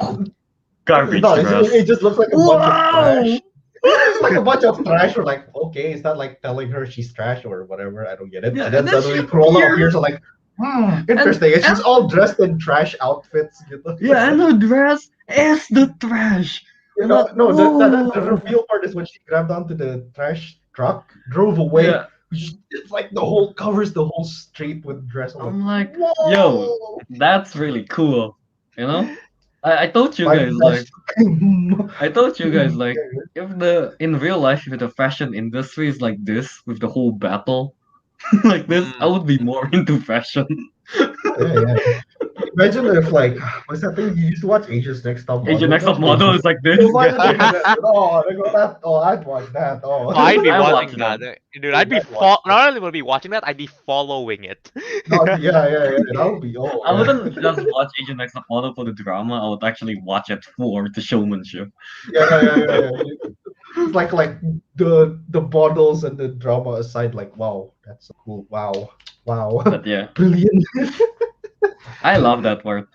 garbage No, it dress. just looks like a bunch of Wow! trash. It's like a bunch of trash. Or like, okay, it's not like telling her she's trash or whatever. I don't get it. Yeah, And and then then she suddenly Cruella appears, appears. I'm like, interesting. And and she's all dressed in trash outfits. yeah, and her dress is the trash. You I'm know, like, no, the whoa! reveal part is when she grabbed onto the trash truck, drove away. Yeah, It's like the whole covers the whole street with dress. I'm like, I'm like, yo, whoa! that's really cool. You know, I told you My guys best. like, I told you guys like, if the in real life, if the fashion industry is like this with the whole battle like this, I Mm. would be more into fashion. Yeah, yeah. Imagine if like what's that thing you used to watch Asia's Next Top Asian Model? Next Top Imagine Model Asia's. is like this. Imagine Asia's Next. Oh, they go that. Oh, I'd watch that. Oh, Oh, I'd be I watch watching that. that, dude. I'd Dude, be I'd watch that. not only would I be watching that, I'd be following it. No, yeah, yeah, yeah. That would be. Oh, I yeah. wouldn't just watch Asian Next Top Model for the drama. I would actually watch it for the showmanship. Yeah, yeah, yeah, yeah, yeah. It's like the models and the drama aside, like wow, that's so cool. Wow, wow, But yeah, brilliant. I love that part.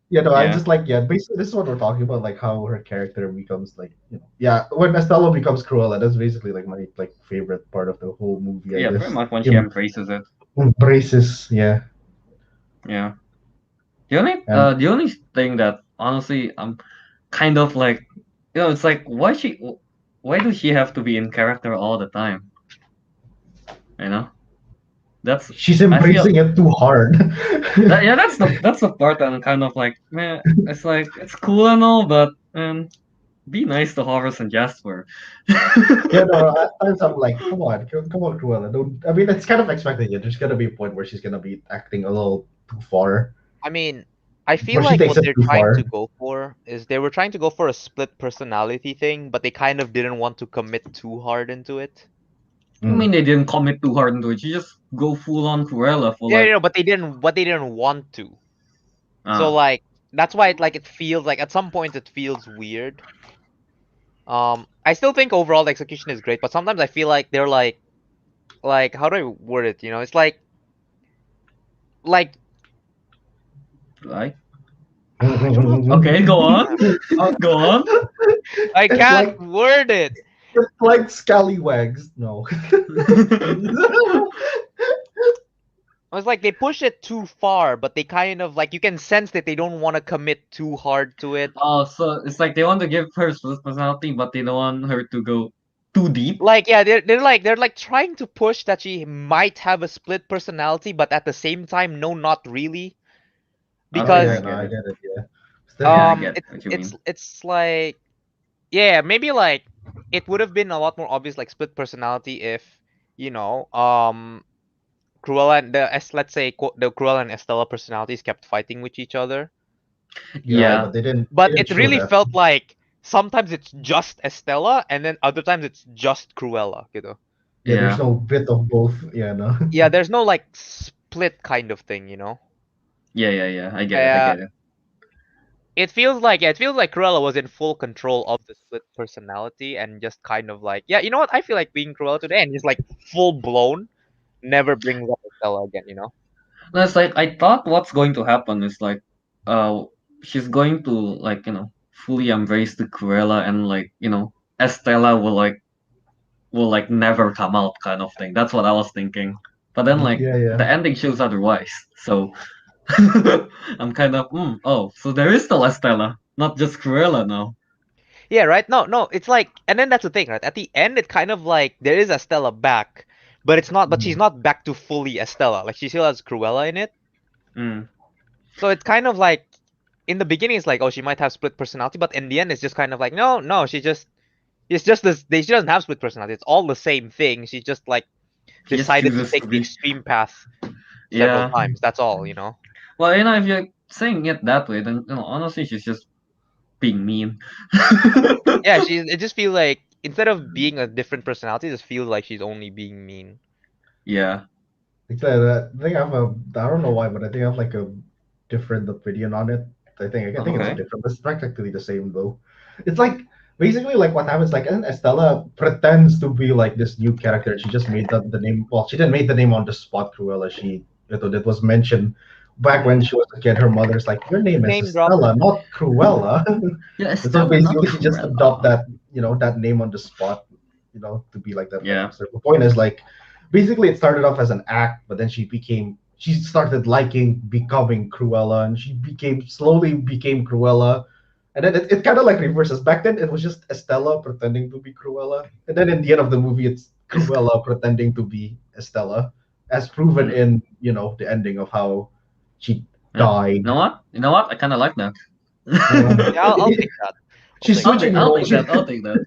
Yeah, no, I Yeah, just like basically this is what we're talking about, like how her character becomes like yeah, when Estella becomes Cruella, that's basically like my like favorite part of the whole movie, I yeah, pretty guess. much when she embraces it. Embraces, yeah, Yeah. The only thing that honestly I'm kind of like, it's like why does she have to be in character all the time? You know, that's she's I feel embracing it too hard. yeah, that's the part that I'm kind of like, man. It's like it's cool and all, but man, be nice to Horace and Jasper. Yeah, no, at times I'm like, come on, Cruella. Don't. I mean, it's kind of expecting it. There's gonna be a point where she's gonna be acting a little too far, I mean, I feel where she like takes what it they're too trying far. to go for is they were trying to go for a split personality thing, but they kind of didn't want to commit too hard into it. I Mm. mean, they didn't commit too hard into it. She just go full on Cruella for Yeah, like, but they didn't want to. So uh, like that's why it feels like at some point it feels weird. I still think overall the execution is great, but sometimes I feel like they're like how do I word it? It's like like okay, go on, go on. I It's can't like word it. it's like scallywags. No. It's like they push it too far, but they kind of like you can sense that they don't want to commit too hard to it. Oh, so it's like they want to give her split personality, but they don't want her to go too deep. Like yeah, they're like trying to push that she might have a split personality, but at the same time, no, not really, Okay, Yeah, I because no, get I it. get it. Yeah. Yeah, I Still, get it's what you it's mean. it's like yeah, maybe like it would have been a lot more obvious like split personality if you know Cruella and let's say the Cruella and Estella personalities kept fighting with each other. yeah, Yeah, but they But didn't it show really that. felt like sometimes it's just Estella, and then other times it's just Cruella, Yeah, there's yeah, no bit of both. Yeah, no. Yeah, there's no like split kind of thing. yeah. I get it. I Uh, get it. it feels like Cruella was in full control of the split personality and just kind of like, yeah, you know what? I feel like being Cruella today and just like full blown, never brings up Estella again. No, it's like I thought what's going to happen is like, uh, she's going to like fully embrace the Cruella and like Estella will like never come out kind of thing. That's what I was thinking. But then like Yeah, yeah. the ending shows otherwise. So I'm kind of oh, so there is still Estella, not just Cruella now. Yeah, right? No, no, it's like, and then that's the thing, right? At the end, it kind of like there is Estella back, but it's not, but she's Mhm. not back to fully Estella. Like she still has Cruella in it. Mm. So it's kind of like in the beginning, it's like, oh, she might have split personality, but in the end, it's just kind of like, no, no, it's just this. She doesn't have split personality. It's all the same thing. She just like She just decided to chooses to take the be. extreme path several Yeah. times. That's all. Well, if you're saying it that way, then honestly, she's just being mean. Yeah, it just feels like instead of being a different personality, it just feels like she's only being mean. Yeah. I think I have I don't know why, but I think I have like a different opinion on it. I think it's Okay. different. It's practically the same though. It's like basically like what happens. Like, and Estella pretends to be like this new character. She just made the name. Well, she didn't make the name on the spot. Cruella. It was mentioned back when she was a kid. Her mother's like, your name is Name drop. Estella, not Cruella. Yeah, And so Estella, not basically, she just adopt Cruella. that name on the spot, to be like that. But Yeah. so the point is like, basically, it started off as an act, but then she started liking becoming Cruella, and she slowly became Cruella. And then it kind of like reverses. Back then, it was just Estella pretending to be Cruella, and then in the end of the movie, it's Cruella pretending to be Estella, as proven Mm, in the ending of how she yeah. died. You know what? I kind of like that. Yeah, I'll take that. I'll She's take that. switching I'll roles. take that. I'll take that.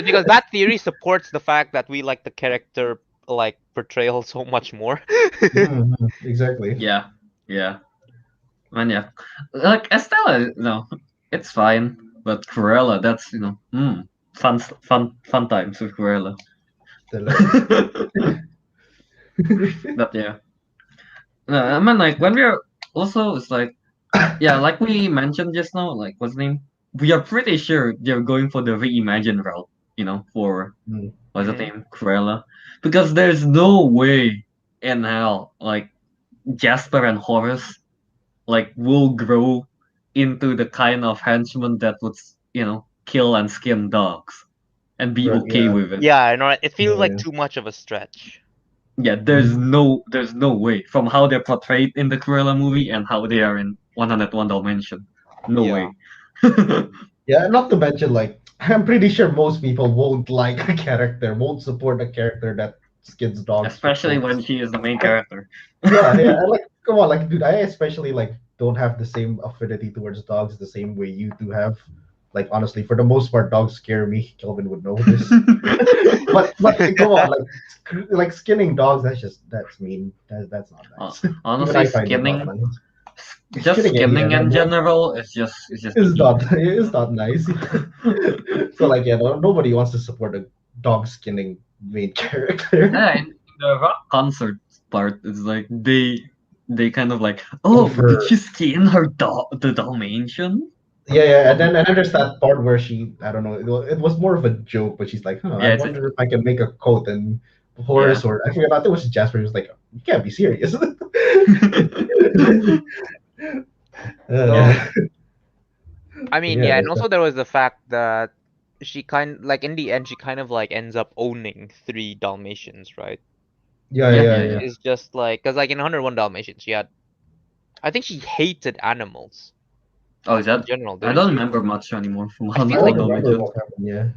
Because that theory supports the fact that we like the character like portrayal so much more. Exactly. Yeah. Yeah. Man, yeah. Like Estella, it's fine. But Cruella, that's fun times with Cruella. But yeah. No, I mean, like when we're also, it's like, yeah, like we mentioned just now, like what's the name? We are pretty sure they're going for the reimagine route, for Mm. what's the Mhm. name? Cruella. Because there's no way in hell, like Jasper and Horace, like will grow into the kind of henchman that would, kill and skin dogs and be Right, okay yeah. with it. Yeah, I know. It feels like Yeah. too much of a stretch. Yeah, Mhm. there's no way from how they're portrayed in the Cruella movie and how they are in 101 Dalmatian. No Yeah. way. Yeah, not to mention, like, I'm pretty sure most people won't like a character, won't support a character that skins dogs for Especially when coats. she is the main character. Yeah, yeah. And, like, come on, like, dude, I especially like don't have the same affinity towards dogs the same way you two have. Like, honestly, for the most part, dogs scare me. Kelvin would know this. But come on, like skinning dogs, that's mean. That's not Hon- nice. Even Honestly, I find it not nice. just Skinning any skinning in animal general is just is icky. not nice. So like, yeah, nobody wants to support a dog skinning main character. Yeah, in the rock concert part, it's like they kind of like, In oh, did fur. she skin the Dalmatian? Yeah, yeah, Oh, and then there's that part where I don't know, it was more of a joke, but she's like, huh, I yeah, it's a wonder if I can make a coat. And yeah. Horace, or I forget, I think it was Jasper, he was like, you can't be serious. So, uh, I mean, yeah, yeah, and there's also that. there was the fact that she like in the end she kind of like ends up owning three Dalmatians, right? Yeah, Yeah, yeah, yeah, yeah. yeah. It's just like because like in 101 Dalmatians she had I think she hated animals Oh, is in that? general, I didn't don't she? remember much anymore from I feel I don't like 101 remember Dalmatians. what happened. Yeah.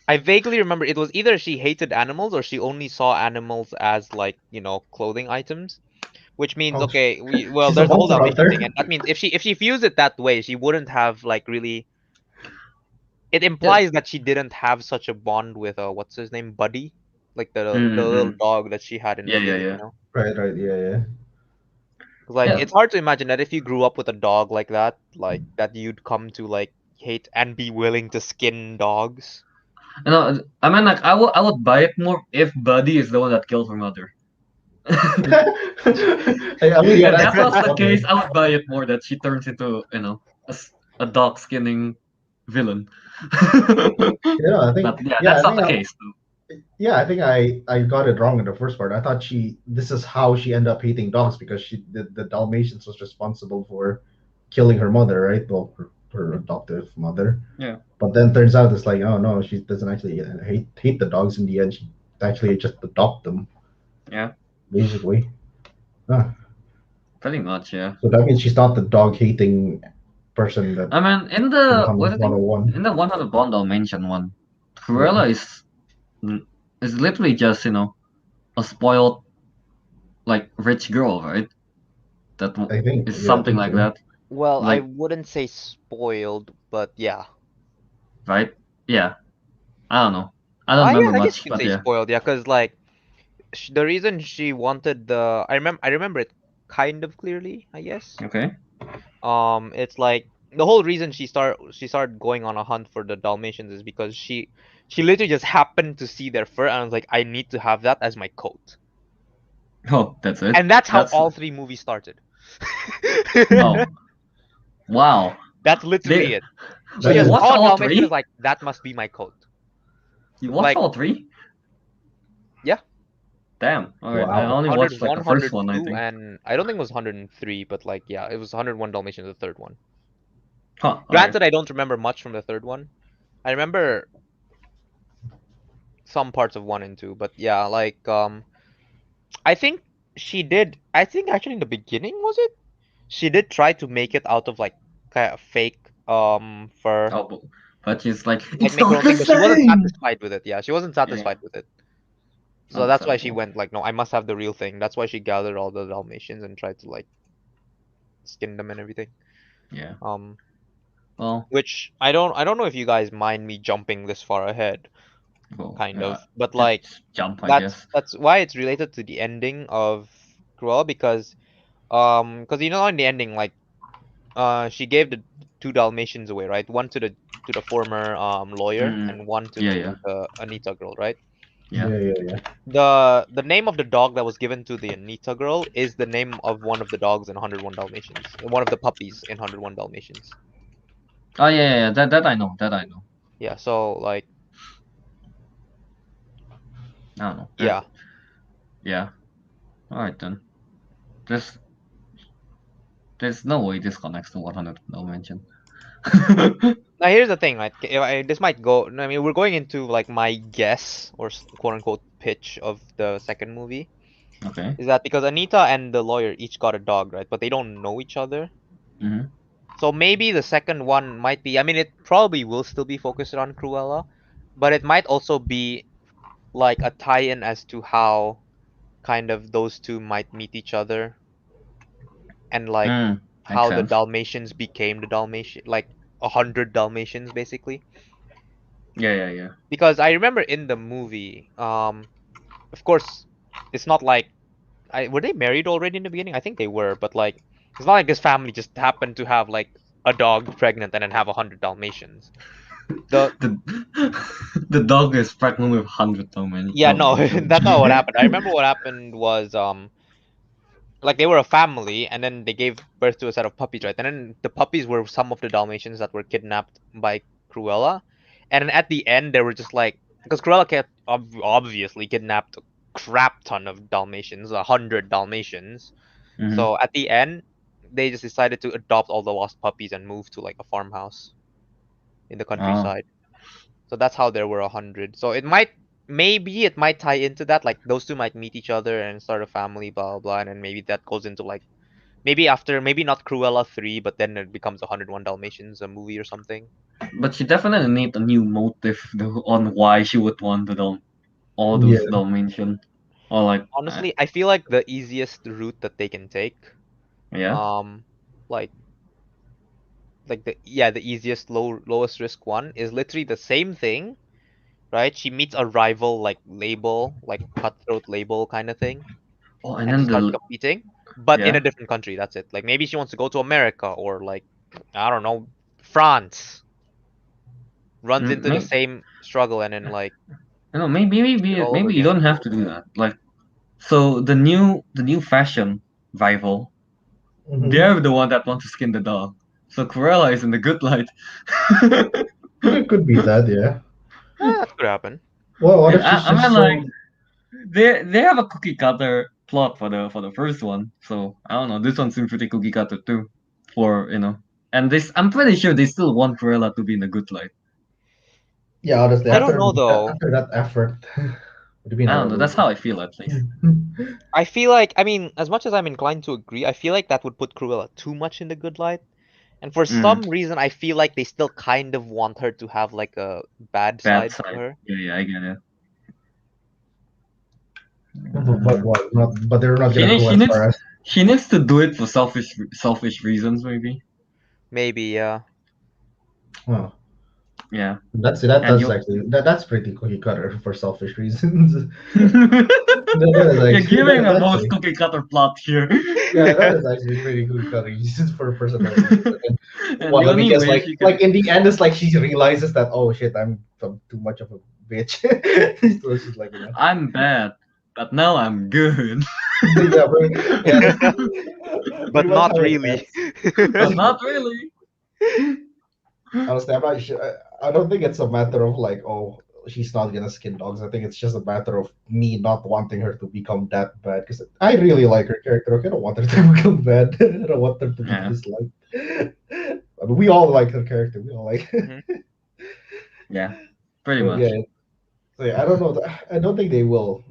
I vaguely remember it was either she hated animals or she only saw animals as like, clothing items. Which means Oh, okay, she's a there's the whole monster Dalmatian thing, hunter. and that means if she views it that way, she wouldn't have like really. It Yeah. implies that she didn't have such a bond with what's his name, Buddy, like the little Mm-hmm. dog that she had in the Yeah, yeah, beginning, yeah. 'Cause, Right, yeah, yeah. like Yeah. it's hard to imagine that if you grew up with a dog like that, like that you'd come to like hate and be willing to skin dogs. I mean, like I would buy it more if Buddy is the one that killed her mother. I mean, yeah, If that's that was that's the one case, way. I would buy it more that she turns into, a dog skinning villain. Yeah, I think But yeah, yeah, that's I not think the I, case though. yeah, I think I got it wrong in the first part. I thought this is how she ended up hating dogs, because the Dalmatians was responsible for killing her mother, right? Well, her adoptive mother. Yeah. But then turns out it's like, oh no, she doesn't actually hate the dogs in the end. She actually just adopt them, Yeah. basically. Ah, Pretty much, yeah. so that means she's not the dog hating person that I mean, in in the what I think 101. in the 100 Bond mention one, Yeah, Cruella is literally just, a spoiled, like, rich girl, right? Is I something think like so. that, Well, I like, wouldn't say spoiled, but yeah. right? Yeah. I don't know. I don't I remember guess I guess you much, can but say yeah. spoiled, yeah, because like the reason she wanted I remember it kind of clearly, I guess. Okay. It's like the whole reason she started going on a hunt for the Dalmatians is because she literally just happened to see their fur and was like, I need to have that as my coat. Oh, that's it. And that's how That's all three movies started. oh. Wow. That's literally They, it. so She That you just is watched saw a all Dalmatian is three? like, that must be my coat. You watched Like, all three? yeah, Damn. All right. I wow. only watched like 101, the first one, I 102, think. and I don't think it was 103, but like, yeah, it was 101 Dalmatians, the third one. Huh. All right. Granted, I don't remember much from the third one. I remember some parts of one and two, but yeah, like, I think she did. I think actually in the beginning, was it? She did try to make it out of like kind of fake fur, Oh, but she's like, like it's make her not own the thing, but she wasn't same. satisfied with it. Yeah, she wasn't Yeah. satisfied with it. So that's why she Understandable. went like, no, I must have the real thing. That's why she gathered all the Dalmatians and tried to like skin them and everything. Yeah. Um, Well, which I don't know if you guys mind me jumping this far ahead, well, kind of, but like just jump, I that's guess. that's why it's related to the ending of Cruella because you know in the ending like she gave the two Dalmatians away, right? One to the former lawyer Mm, and one yeah, yeah, to the Anita girl, right? yeah. Yeah. The name of the dog that was given to the Anita girl is the name of one of the dogs in 101 Dalmatians, one of the puppies in 101 Dalmatians. Oh, yeah, yeah, yeah. That I know. That I know. Yeah, so like I don't know. yeah. Yeah. All right then. There's there's no way this connects to 100 no mention. Now here's the thing, right? This might go. I mean, we're going into like my guess or quote unquote pitch of the second movie. Okay. Is that because Anita and the lawyer each got a dog, right? But they don't know each other. Mm-hmm. So maybe the second one might be. I mean, it probably will still be focused on Cruella, but it might also be like a tie-in as to how kind of those two might meet each other and like Makes how the sense. Dalmatians became the Dalmatian, like 100 Dalmatians basically. Yeah, yeah, yeah. Because I remember in the movie, of course, it's not like were they married already in the beginning? I think they were, but like it's not like this family just happened to have like a dog pregnant and then have 100 Dalmatians. The The the dog is pregnant with 100 Yeah, no, Dalmatians. that's not what happened. I remember what happened was like they were a family and then they gave birth to a set of puppies, right? And then the puppies were some of the Dalmatians that were kidnapped by Cruella. And then at the end they were just like because Cruella kept obviously kidnapped a crap ton of Dalmatians, 100 Dalmatians. Mm-hmm. So at the end they just decided to adopt all the lost puppies and move to like a farmhouse in the Oh, countryside. So that's how there were 100. So maybe it might tie into that. Like those two might meet each other and start a family, blah blah blah, and then maybe that goes into like maybe not Cruella 3, but then it becomes 101 Dalmatians, a movie or something. but she definitely need a new motive on why she would want the all Yeah. those Dalmatian, or like, Honestly, I feel like the easiest route that they can take, yeah. like the easiest lowest risk one is literally the same thing, right? She meets a rival like label, like cutthroat label kind of thing Oh, and and she then starts the competing, but in yeah. a different country. That's it. Like maybe she wants to go to America or like I don't know, France. Runs into the Maybe, same struggle and then like maybe do it maybe all over maybe you again. don't have to do that. Like, so the new fashion rival, Mhm. they're the one that wants to skin the dog. So Cruella is in the good light. It could be that, yeah. That could happen. Well, what Yeah, if she's I just mean, like, so? they have a cookie cutter plot for the first one, so I don't know. This one seems pretty cookie cutter too, for and this I'm pretty sure they still want Cruella to be in the good light. Yeah, honestly, I don't know though. after that effort, would have been I don't know. horrible. That's how I feel at least. I feel like I mean, as much as I'm inclined to agree, I feel like that would put Cruella too much in the good light. And for Mm, some reason, I feel like they still kind of want her to have like a bad bad side to side. her. Yeah, yeah, I get it. But what? Not, but they're not She gonna needs go she as needs far as. she needs to do it for selfish reasons maybe. Maybe, yeah. Huh. Yeah, and That's you actually that's pretty cookie cutter for selfish reasons. you're giving a That's most cookie cutter plot here. yeah, that is actually pretty cookie cutter reasons for personal reasons. And And well, the let me only guess, way she like can in the end, it's like she realizes that oh shit, I'm too much of a bitch. So she's like, I'm bad, but now I'm good. yeah, yeah, that's But pretty much not how it really. ends. But not really. Honestly, I'm not sure. I don't think it's a matter of like, oh, she's not gonna skin dogs. I think it's just a matter of me not wanting her to become that bad because I really like her character. Okay, I don't want her to become bad. I don't want her to be Yeah. disliked. I mean, we all like her character. We all like. Mhm. Yeah. Pretty So much. yeah, so yeah, I don't know. I don't think they will.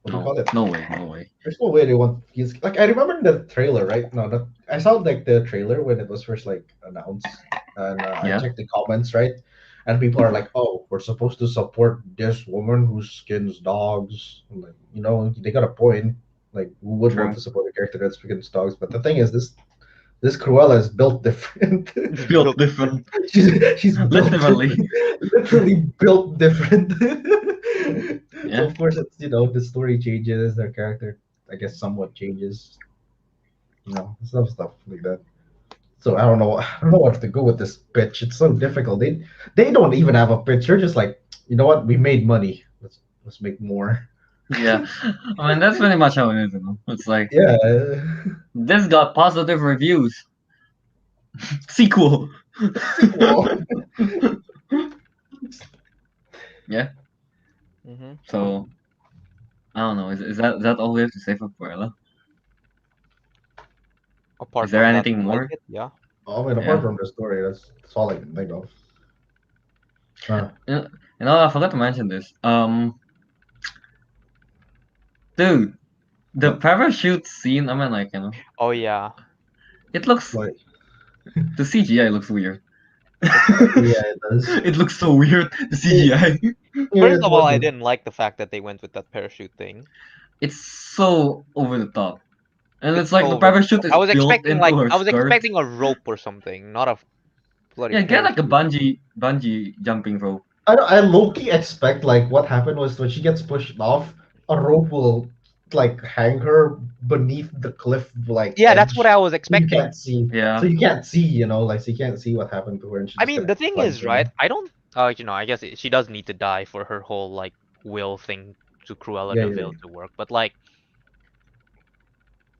What do you No. call it? No way. No way. There's no way they want. Like I remember in the trailer, right? No, not. I saw like the trailer when it was first like announced, and I Yeah. checked the comments, right? And people are like, "Oh, we're supposed to support this woman who skins dogs." I'm like, they got a point. Like, who would want True. to support a character that skins dogs? But the thing is, this Cruella is built different. It's built different. she's built Literally. literally built different. So Yeah. of course it's the story changes, their character I guess somewhat changes, some stuff like that. So I don't know what to go with this pitch. It's so difficult. They don't even have a pitch. They're just like, you know what, we made money. Let's make more. Yeah. I mean, that's pretty much how it is. It's like Yeah. this got positive reviews. Sequel. Sequel. Yeah. Mhm. So I don't know. Is that all we have to say for Cruella? Apart Is there from that, anything we like more? it, yeah. I mean, apart Yeah. from the story, that's all I can think of. I forgot to mention this. Dude, the What? parachute scene. I mean, Oh yeah. it looks Like, the CGI looks weird. yeah, it does. It looks so weird. The CGI. First of all, I What didn't like the fact that they went with that parachute thing. It's so over the top, and It's it's like so the over the parachute top. is built into her I was skirt. expecting a rope or something, not a bloody Yeah, get like a parachute. bungee jumping rope. I low key expect like what happened was when she gets pushed off, a rope will like hang her beneath the cliff like Yeah, that's what edge. I was You expecting. can't see. Yeah. So you can't see, like so you can't see what happened to her, and she's I just mean, gonna the thing climb is, right? down. I don't, I guess she does need to die for her whole like will thing to Cruella Yeah, de yeah, Vil to work. But like,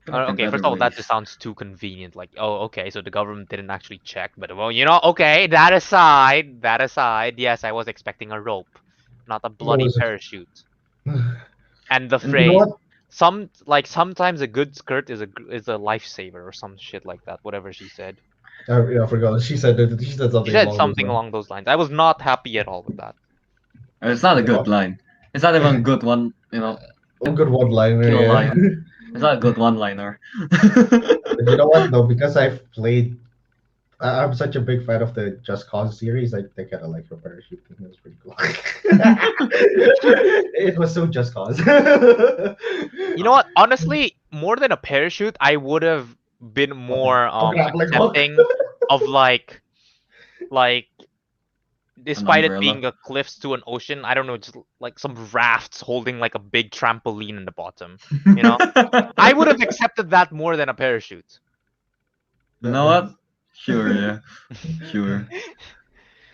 Feel like in okay, first better of all, that just ways. sounds too convenient. Like, oh, okay, so the government didn't actually check. But well, okay, that aside, yes, I was expecting a rope, not a yeah. It bloody was. parachute. And the And you know phrase, what? sometimes a good skirt is a lifesaver or some shit like that. Whatever she said. I forgot. She said She something said along those something lines. along those lines. I was not happy at all with that. It's not a Like, good line. It's not even a good one. oh, good one liner. Kill Yeah. line. It's not a good one-liner. But you know what though? Because I've played I'm such a big fan of the Just Cause series. I think I like her parachute thing. It was pretty cool. It was so Just Cause. You know what? Honestly, more than a parachute, I would have been What more a grappling hook. accepting of like An despite it umbrella. being a cliffs to an ocean, I don't know, just like some rafts holding like a big trampoline in the bottom. You know? I would have accepted that more than a parachute. You know what? Sure, yeah. Sure.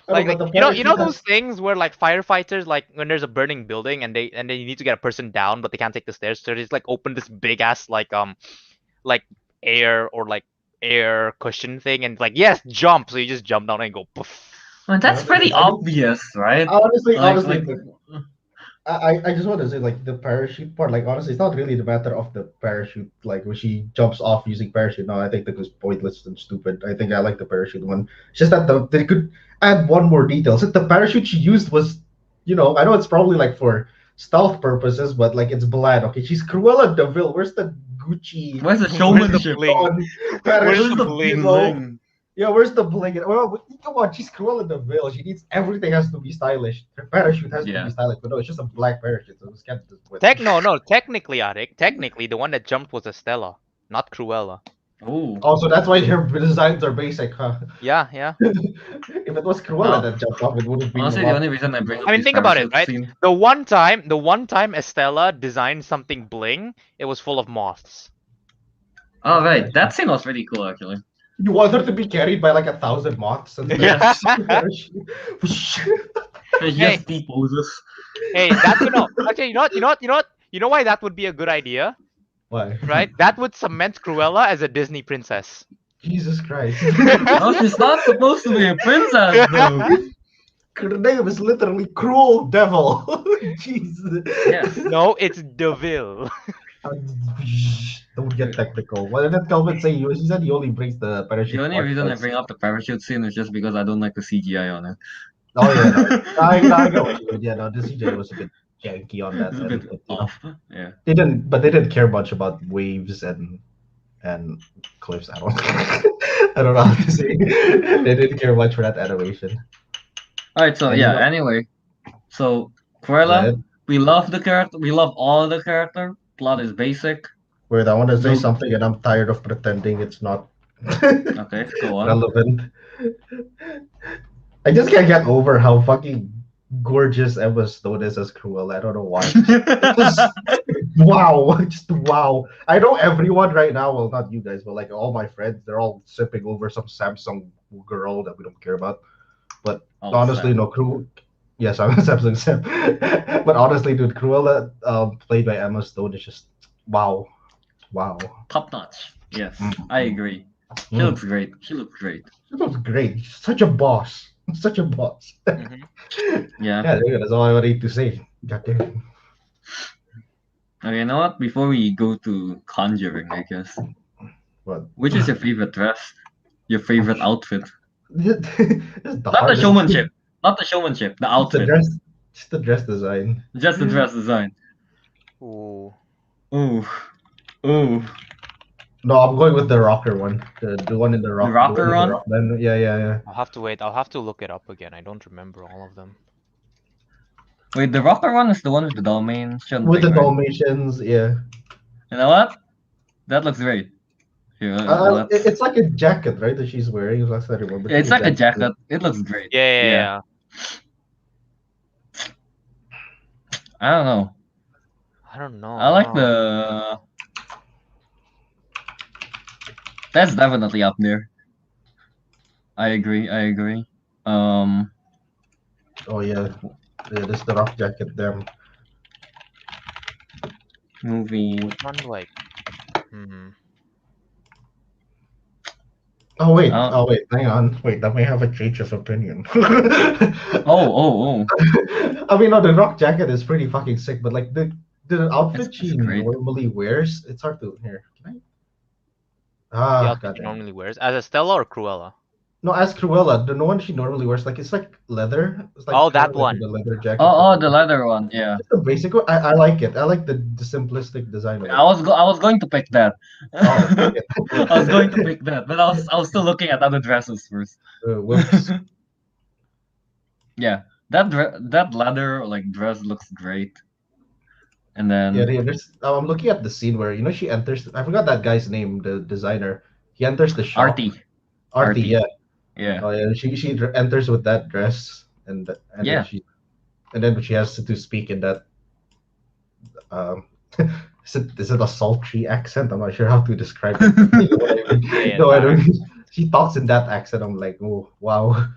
I don't know, but Like the you parachute know those has. things where like firefighters like when there's a burning building and then you need to get a person down but they can't take the stairs, so they just like open this big ass like air or like air cushion thing and like yes jump, so you just jump down and go poof. I mean, that's pretty I mean, obvious, right? honestly, Like, I just want to say like the parachute part. Like honestly, it's not really the matter of the parachute. Like when she jumps off using parachute. No, I think that was pointless and stupid. I think I like the parachute one. It's just that they could add one more detail. So the parachute she used was, I know it's probably like for stealth purposes, but like it's bland. Okay, she's Cruella de Vil. Where's the Gucci where's the Where's the showmanship? bling? on Where's Where's the parachute? the bling? bling? Yeah, where's the bling? Well, come on, she's Cruella de Vil. She needs everything has to be stylish. Her parachute has to be Yeah. stylish, but no, it's just a black parachute, so it's can't just with. No, technically, Ariq, technically the one that jumped was Estella, not Cruella. Oh. Also, that's why her designs are basic, huh? Yeah. If it was Cruella Well, that jumped off, it would have been a honestly, the lot. only reason I bring up I mean, this think about it, parachute right? scene. The one time Estella designed something bling, it was full of moths. Oh, right. That scene was pretty cool, actually. You want her to be carried by like 1,000 moths and Yes. Hey. Yes, T poses. Hey, that's okay. You know why that would be a good idea, Why? right? That would cement Cruella as a Disney princess. Jesus Christ. No, she's not supposed to be a princess, though. Her name is literally Cruel Devil. Jesus. Yes. No, it's Deville. Don't get technical. What did Kelvin say? He said he only brings the The parachute only part. reason I bring up the parachute scene is just because I don't like the CGI on it. Oh yeah, no. I get what you mean. Yeah, no, the CJ was a bit janky on that It's a end. bit But, you know, off. Yeah. they didn't care much about waves and cliffs. I don't I don't know how to say. They didn't care much for that animation. Alright, so And yeah, anyway. So, Cruella, Red, we love the character. We love all the character. Plot is basic. wait, I want to say No- something, and I'm tired of pretending it's not Okay, go on. relevant. I just can't get over how fucking gorgeous Emma Stone is as Cruella. I don't know why. Just wow, just wow. I know everyone right now, well, not you guys, but like all my friends, they're all sipping over some Samsung girl that we don't care about. But Oh, honestly, Sam. no, Yes, I'm a Samsung Sam. But honestly, dude, Cruella, played by Emma Stone, is just wow, wow. Top notch. Yes, Mm. I agree. She Mm. looks great. She looks great. She looks great. She's such a boss. Such a boss. Mhm. Yeah. Yeah, that's all I need to say. God damn. Okay, you know what? Before we go to Conjuring, I guess. What? Which is your favorite dress? Your favorite outfit? This is the Not the hardest- showmanship. Not the showmanship. The Just the outfit. dress. Just the dress design. Just the dress design. Ooh. Ooh. Ooh. No, I'm going with the rocker one. The one in the rock. rocker one in the one? rock band. Yeah. I'll have to wait. I'll have to look it up again. I don't remember all of them. Wait, the rocker one is the one with the Dalmatian With the thing, right? Dalmatians, yeah. You know what? That looks great. Here, let's- It's like a jacket, right? That she's wearing. Last I remember. it's like a jacket. It looks great. Yeah. I don't know. I don't know. I like the. That's definitely up there. I agree. Oh yeah, this is the rock jacket. Damn. Movie. Which one do I? Oh wait. Uh, Oh wait. Hang on. Wait, that may have a change of opinion. Oh. I mean, no, the rock jacket is pretty fucking sick, but like the outfit It's she great. normally wears, it's hard to here. Can I? The Ah, outfit she goddamn. normally wears as Estella or Cruella? No, as Cruella, the one she normally wears, like it's like leather. It's like Oh, kinda that like one. the leather jacket. Oh, the leather one. Yeah. Just the basic one. I like it. I like the simplistic design of it. I was going to pick that. Oh, okay. I was going to pick that, but I was still looking at other dresses first. Whoops. Yeah, that leather like dress looks great. And then Yeah, I'm looking at the scene where she enters. I forgot that guy's name, the designer. He enters the shop. Artie. Artie, yeah. Yeah. Oh yeah, she enters with that dress and Yeah. then she has to speak in that is it a sultry accent? I'm not sure how to describe it. You know what I mean? Yeah, No, I don't. She talks in that accent. I'm like, oh wow.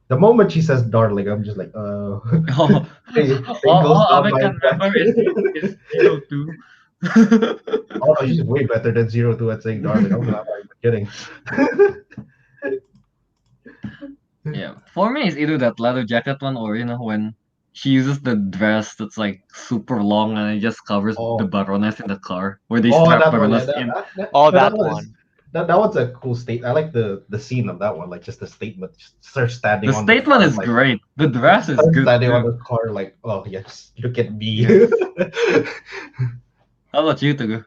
The moment she says darling, I'm just like, Oh, all I can remember is 02. Oh no, she's way better than 02 at saying darling. I'm not even kidding. Yeah, for me, it's either that leather jacket one or when she uses the dress that's like super long and it just covers Oh. the Baroness in the car where they Oh, strap that one. Baroness Yeah, in. that one. one. That one's a cool state. I like the scene of that one, like just the statement. Just her standing. The on statement car, is like, great. The dress is her good standing on too. the car, like, oh yes, look at me. How about you, Teguh?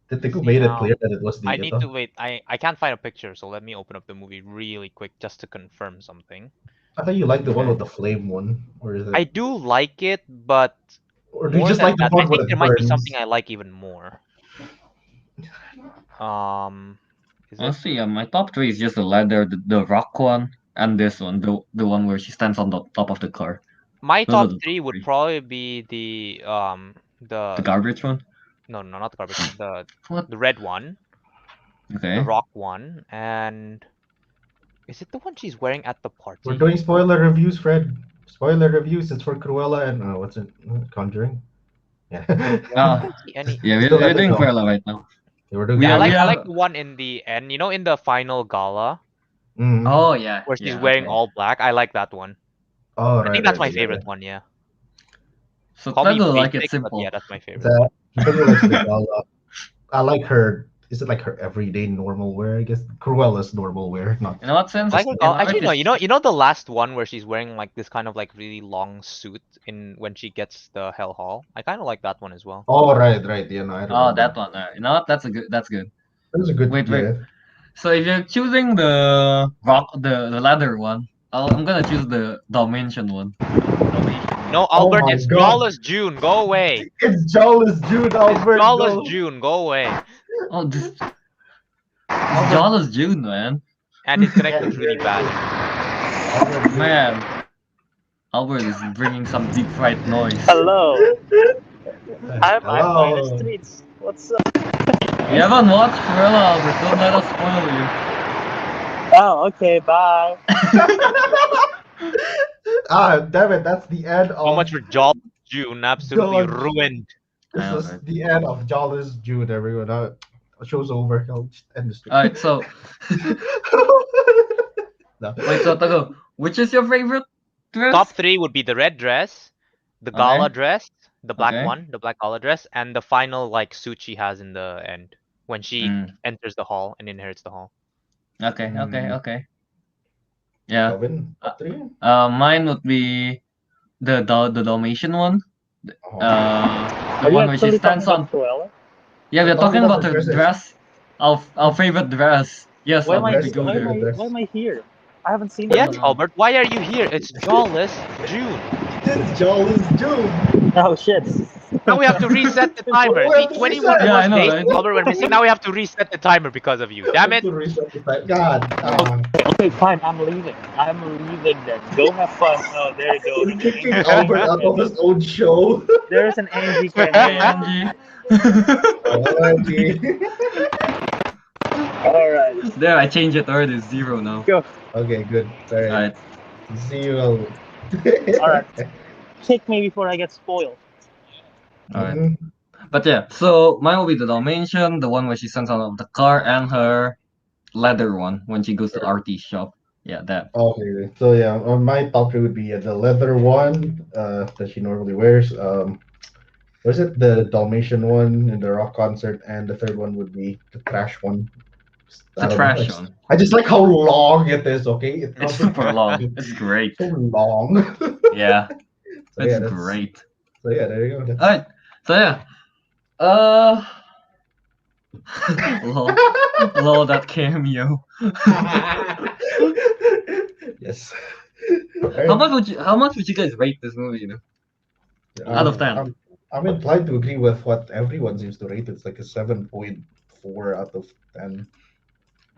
The Teguh See, made it now, clear that it was the. I need to wait. I can't find a picture, so let me open up the movie really quick just to confirm something. I thought you liked the one with the flame one, or is it? I do like it, but Or do you more just than like the that, I one think with there it might be burns? something I like even more. Is it? Honestly, my top three is just the leather, the rock one, and this one, the one where she stands on the top of the car. My Those are top the three top would three. probably be the The garbage one. no, not the garbage one, What? the red one, Okay. the rock one, and is it the one she's wearing at the party? We're doing spoiler reviews, Fred. Spoiler reviews. It's for Cruella and what's it? Conjuring. Yeah. I don't see any. Yeah, Still we're let it doing go. Cruella right now. They were doing We Yeah, are- I like the one in the end. You know, in the final gala Oh yeah. where she's yeah, wearing okay. all black. I like that one. Oh, I right, think that's right, my yeah, favorite one. Yeah. So Call me Teguh like it basic, but simple. yeah, that's my favorite. That Teguh likes the gala. I like her. Is it like her everyday normal wear? I guess Cruella's normal wear, not. In what sense? I like her In gala. art Actually, no. is- You know the last one where she's wearing like this kind of like really long suit in when she gets the Hell Hall. I kind of like that one as well. Oh, right, right. Yeah, no, I Oh, remember. that one. You know what? That's a good. That's good. That was a good. Wait, yeah. So if you're choosing the the ladder one, I'm gonna choose the Dalmatian one. No, Oh Albert, my it's God. Jawless June. Go away. It's Jawless June, Albert. It's Jawless Go. June. Go away. Oh, this Jawless June, man. And his connection is really bad. Albert, Man, Albert is bringing some deep fried noise. Hello. I'm by Hello. the streets. What's up? You haven't watched Cruella, Albert. Don't let us spoil you. Oh, okay. Bye. Damn it! That's the end of. How much for Jawless June? Absolutely God. ruined. This I is know, right? the end of Jawless June, everyone. Show's over. I'll just end the stream. Alright, so No. wait, so Teguh, which is your favorite dress? Top 3 would be the red dress, the gala Okay. dress, the black Okay. one, the black gala dress, and the final like suit she has in the end when she Mm. enters the hall and inherits the hall. Okay, Mm. okay. Yeah. Kelvin, top 3? Mine would be the Dalmatian one. Oh. The Are you one where she actually stands talking on. about Cruella? Yeah, we're We're talking talking about about her the dress. Our favorite dress. Yes, Why am I? Albert, we go Why am there. I? Why am I here? I haven't seen it. Yes, Albert, why are you here? It's Jawless June. It's Jawless June. Oh shit. Now we have to reset the timer. We See, have to 21 reset. Yeah, I plus know, days, right? Albert went missing. Now we have to reset the timer because of you. Damn it. To reset the time. God. Okay, fine. I'm leaving. I'm leaving then. Go have fun. Oh, there you go. We're kicking Albert out of his own show. There's an Angie Hey, Candy. Angie. All right. There, I changed it already. 0 now. Go. Okay, good. All right. Alright. See you all. All right. Kick me before I get spoiled. Alright. Mhm. But yeah, so mine will be the Dalmatian, the one where she stands out of the car, and her leather one when she goes to Artie's shop. Yeah, that. Okay, so yeah, on my top 3 would be the leather one that she normally wears. Was it the Dalmatian one in the rock concert, and the third one would be the trash one. The trash one. I just like how long it is. Okay, It's covers- super long. It's great. So long. Yeah, So, it's yeah, that's- great. So yeah, there you go. That's- Alright, so yeah. Lol, lol, that cameo. Yes. How much would you guys rate this movie? You know, out of 10? I'm inclined to agree with what everyone seems to rate. It's like a 7.4 out of 10.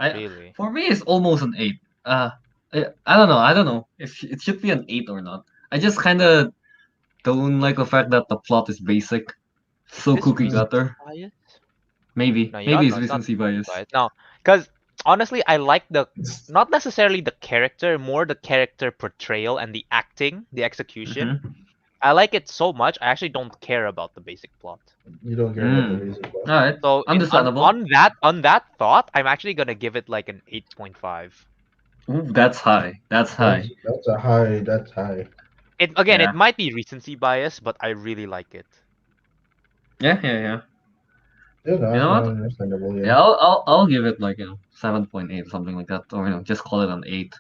Really? For me, it's almost an 8. I don't know. I don't know if it should be an 8 or not. I just kind of don't like the fact that the plot is basic, so This cookie recency cutter. bias? Maybe, No, maybe it's not recency bias. bias. No, because honestly, I like not necessarily the character, more the character portrayal and the acting, the execution. Mhm. I like it so much. I actually don't care about the basic plot. You don't care about the Mm. reason why. All right, So understandable. on that thought, I'm actually gonna give it like an 8.5. Ooh, that's high. That's high. That's a high. That's high. It again, Yeah. it might be recency bias, but I really like it. Yeah. Yeah, no, You know what? understandable. Yeah, I'll give it like 7.8 something like that, or just call it an 8.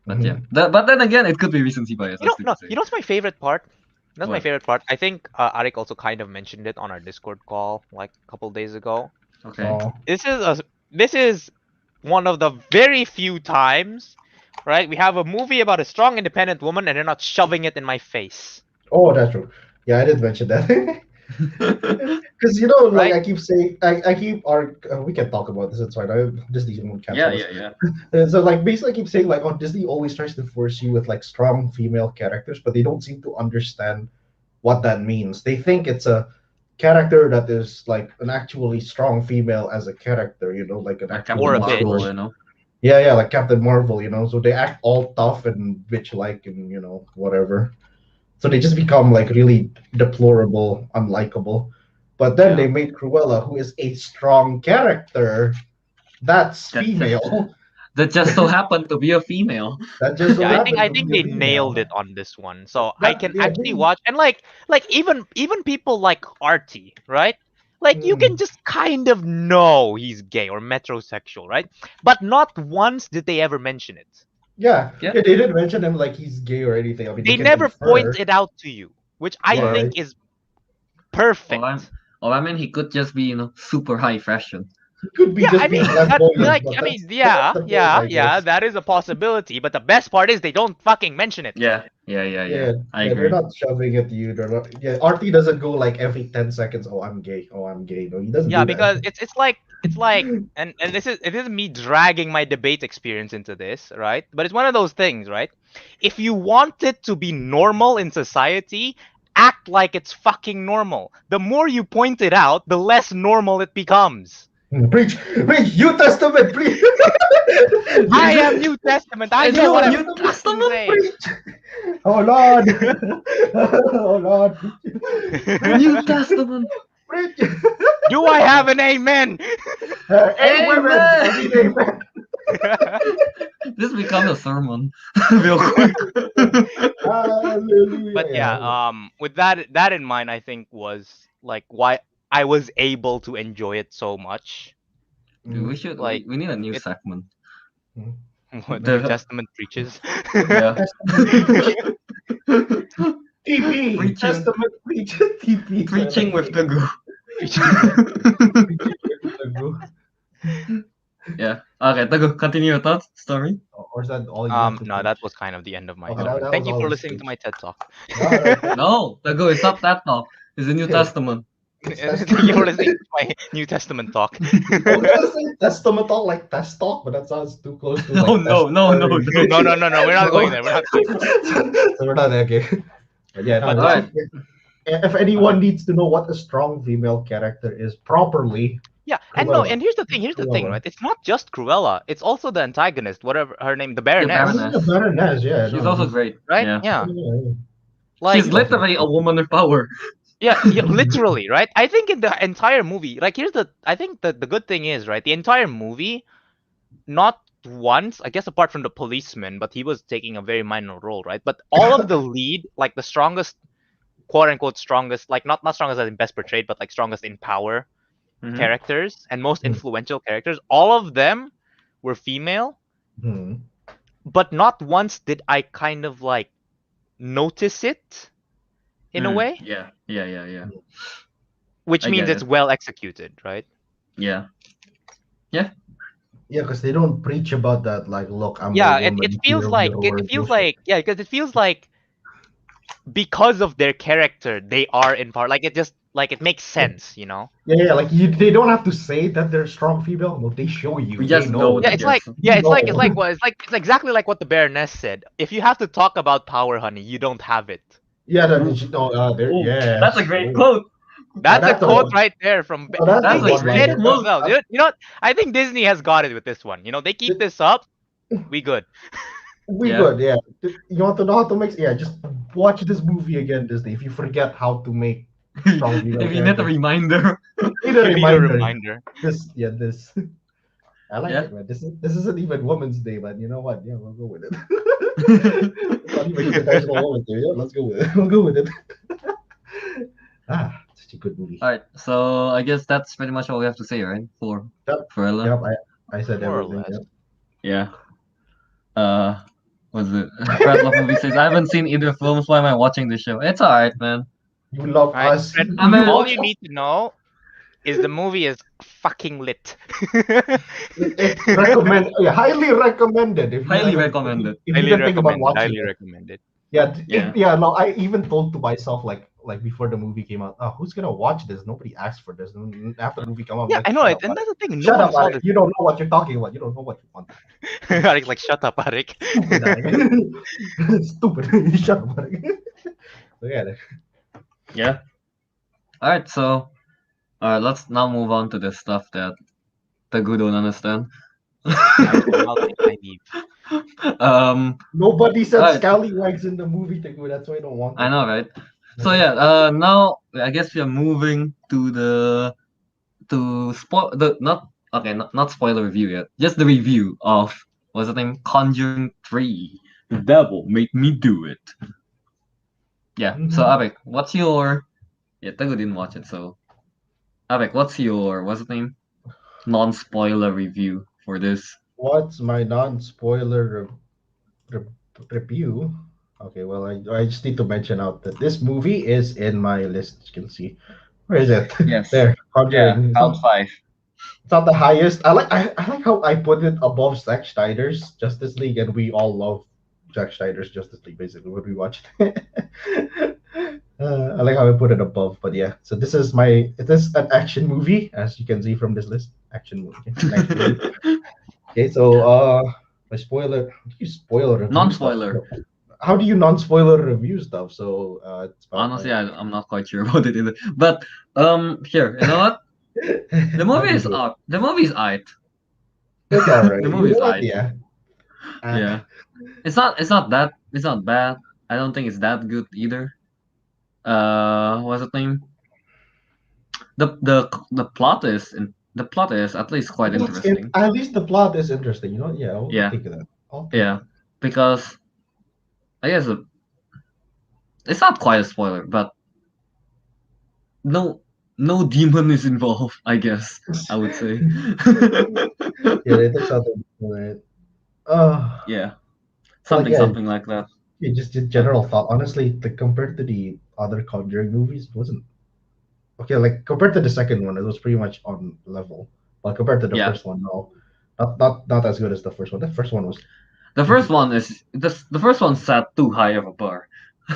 But yeah, but then again, it could be recency bias. You know, as no, Steve said. you know what's my favorite part? That's my What? favorite part. I think Ariq also kind of mentioned it on our Discord call like a couple days ago. Okay. Oh, This is one of the very few times, right? We have a movie about a strong, independent woman, and they're not shoving it in my face. oh, that's true. Yeah, I did mention that. Because like Right? I keep saying, I keep we can talk about this. It's fine. Disney won't cancel us. yeah. So like basically, I keep saying like, oh, Disney always tries to force you with like strong female characters, but they don't seem to understand what that means. They think it's a character that is like an actually strong female as a character, like an Like actual Or a Captain bitch. Marvel, you know. Yeah, like Captain Marvel, So they act all tough and bitch-like and whatever. So they just become like really deplorable, unlikable. But then Yeah. they made Cruella, who is a strong character. That's That's female. That just so happened to be a female. That just so Yeah, happened I to think be a they nailed female. it on this one. So I That can yeah, actually they, watch and like even people like Artie, right? Like you can mm, just kind of know he's gay or metrosexual, right? But not once did they ever mention it. yeah, Yeah. yeah. They didn't mention him like he's gay or anything. I mean, they They can never point infer. it out to you, which I Yeah, think is Or I'm, perfect. or I mean, he could just be super high fashion. he could be Yeah, I just being mean that flamboyant, like but I mean that's yeah, the point, yeah, I yeah, guess. that is a possibility, but the best part is they don't fucking mention it. Yeah. Yeah, I yeah, they're agree. not shoving at you. They're not. Yeah, Artie doesn't go like every 10 seconds. Oh, I'm gay. Oh, I'm gay. No, he doesn't Yeah, do that. because it's like and this is it isn't me dragging my debate experience into this, right? But it's one of those things, right? If you want it to be normal in society, act like it's fucking normal. The more you point it out, the less normal it becomes. Preach, preach, New Testament, preach. I am New Testament. I And know you what are I'm New fucking Testament, saying. Oh Lord, oh Lord, New Testament. preach. Do I have an amen? Amen. I Amen. mean, amen. This becomes a sermon, real quick. Hallelujah. But yeah, with that in mind, I think was like why I was able to enjoy it so much. Dude, we should. Like We need a new it, segment. what the New The Testament preaches. yeah. TP, Preaching. Testament preach, TP. Preaching with the group. Yeah. Okay, Teguh, continue your thoughts, story. Or is that all you have to No, preach? that was kind of the end of my Okay, story. that Thank was you all for his listening to speech. my TED talk. Alright. No, Teguh, it's not that talk. It's the New Yeah. Testament. Thank you for listening to my New Testament talk. I was gonna say testament talk like test talk, but that sounds too close to like No, no, no, no, test- no. No, we're not going there. We're not going there. So we're not okay. But yeah, no, But Alright. if anyone needs to know what a strong female character is properly, yeah, and no, Cruella. and here's the thing, Cruella. right? It's not just Cruella. It's also the antagonist, whatever her name, the The Baroness, Baroness. The Baroness, yeah, She's no, also great. right? Yeah. Yeah. yeah. Like She's literally a woman with power. yeah, literally, right? I think in the entire movie, like I think the good thing is, right? The entire movie, not once, I guess apart from the policeman, but he was taking a very minor role, right? But all of the lead, like the strongest, quote unquote strongest, like not strongest as in best portrayed, but like strongest in power Mhm. characters and most Mhm. influential characters, all of them were female, Hmm. but not once did I kind of like notice it in a way, Yeah. which I means get it's it. well executed, right? Yeah. Yeah, because they don't preach about that. Like, look, I'm Yeah, a woman. it feels here, like we're it feels bullshit. like yeah, because it feels like because of their character, they are in part like it just like it makes sense, you know? Yeah, like they don't have to say that they're strong female. No, they show you. We They just know. know Yeah, that it's like there's- yeah, it's like No. it's exactly like what the Baroness said. If you have to talk about power, honey, you don't have it. Yeah, that no, there. Ooh, Yeah, That's a great quote. That's that's a a quote one. right there from. Oh, that's a Disney great did it quote. themselves. You know what? I think Disney has got it with this one. You know, they keep this up, we good. We Yeah. good. Yeah, you want to know how to make? Yeah, just watch this movie again Disney. If you forget how to make strong female If you need a characters. reminder. Need a You need a reminder. reminder. This. I like Yeah. it, man. This isn't even Women's Day, but you know what? Yeah, we'll go with it. It's not even International Women's Day. Yeah, let's go with it. We'll go with it. Such a good movie. Alright, so I guess that's pretty much all we have to say, right? For Yep. Cruella. Yep, I said More or everything. less. Yep. Yeah. What's it? Brad Love Movie says, I haven't seen either films. Why am I watching this show? It's alright, man. You love Alright, us. Fred, I mean- all you need to know is the movie is fucking lit. It's highly recommended. If you Highly haven't- recommended. If you Highly can think about recommended. watching Highly it. recommended. Yeah. No, I even told to myself like before the movie came out, who's gonna watch this? Nobody asked for this. And after the movie came out, I'm Yeah, like, I know shut it, up, and Arik. that's the thing. No Shut one up, saw Arik. this. You don't know what you're talking about. You don't know what you want. Arik, like, shut up, Arik. Stupid, Arik. Stupid. Shut up, Arik. So yeah. Yeah. Alright, so let's now move on to the stuff that Teguh don't understand. I'll take my leave. Nobody said Alright. scallywags in the movie, Teguh. That's why I don't want. I know, right? So yeah, now I guess we are moving to spoil the not okay, not spoiler review yet, just the review of what's the name, Conjuring 3. The devil made me do it. Yeah. So Mhm. Abek, what's your Teguh didn't watch it, so Abek, what's your what's the name, non-spoiler review for this? What's my non-spoiler re- review? Okay, well, I just need to mention out that this movie is in my list. You can see. Where is it? Yes. There, Yeah. Conjuring. Count 5. It's not the highest. I like how I put it above Zack Snyder's Justice League, and we all love Zack Snyder's Justice League basically when we watched it. I like how I put it above, but yeah. So it is an action movie, as you can see from this list. Action movie. It's an action movie. Okay, so my spoiler. How do you spoil review stuff? Non-spoiler. How do you non-spoiler review stuff? So it's about Honestly, I'm not quite sure about it either. But here, you know what? The how movie do you is do it? up. The movie's aight. It's all right. The You movie's know what? aight. Yeah. Uh, Yeah. It's not bad. I don't think it's that good either. What's the name? The plot is at least quite interesting. At least the plot is interesting. You know, yeah, I'll Yeah. take that. I'll take Yeah. Because I guess it's not quite a spoiler, but no no demon is involved, I guess. I would say. Yeah, they took something from it. Uh, Yeah. like Something yeah, something like that. just Yeah. general thought. Honestly, compared to the other Conjuring movies, it wasn't okay. Like compared to the second one, it was pretty much on level. But compared to the Yeah. first one, no, not as good as the first one. The first one was The first pretty. one is the first one set too high of a bar.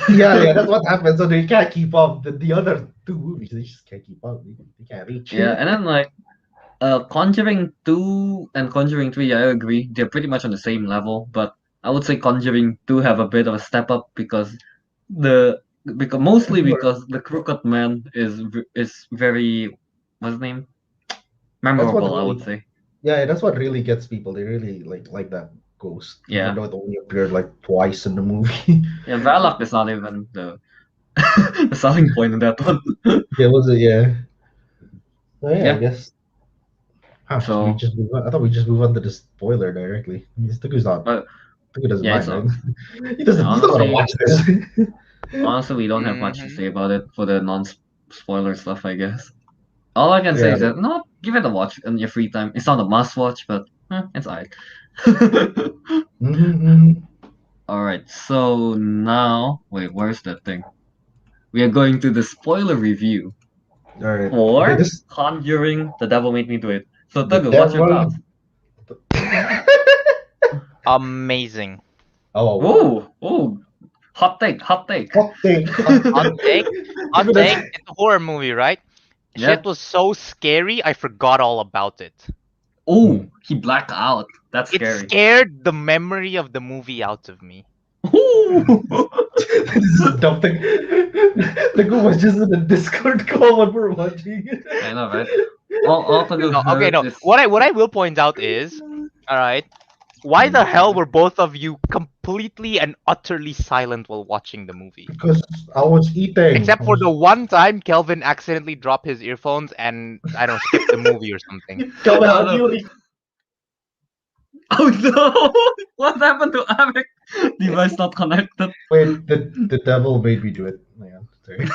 Yeah, that's what happened. So they can't keep up. The other two movies, they just can't keep up. They can't reach. Yeah, and then like Conjuring 2 and Conjuring 3, I agree. They're pretty much on the same level, but I would say Conjuring 2 have a bit of a step up the mostly because the Crooked Man is very, what's his name? That's what Memorable, I would really, say. yeah, that's what really gets people. They really like that ghost, even Yeah. though it only appeared like twice in the movie. Yeah, Valak is not even the selling point in that one. Yeah, was it? Yeah. Oh yeah, I Yeah. guess. Huh, should we So just move on? I thought we just move on to the spoiler directly. I mean, Stuku's not. but Stuku doesn't yeah, it's mind, a right? He doesn't. He's not gonna honestly watch this. honestly we don't have much to Mm-hmm. say about it for the non spoiler stuff, I guess. All I can say Yeah. is that no, give it a watch in your free time. It's not a must watch, but it's alright. Mm-hmm. Alright, so now wait, where's that thing? We are going to the spoiler review All right. Okay. for This Conjuring The Devil Made Me Do It. So the Teguh, what's your devil. thoughts? Amazing. Oh. Ooh, hot take, hot take. Hot take. Hot take. Hot Give it take. a- It's a horror movie, right? Yeah. Shit was so scary, I forgot all about it. Oh, he blacked out. That's It scary. scared the memory of the movie out of me. Ooh. This is a dumb thing. The guy was just in a Discord call when we're watching it. I know, right? All Teguh No, okay, heard no. is What I will point out is, all right, why the hell were both of you completely and utterly silent while watching the movie? Because I was eating. Except for the one time Kelvin accidentally dropped his earphones and I don't know, skipped the movie or something. Kelvin, No, how no. do you Oh no! What happened to Amek? Device not connected. wait? The devil made me do it. Man, sorry.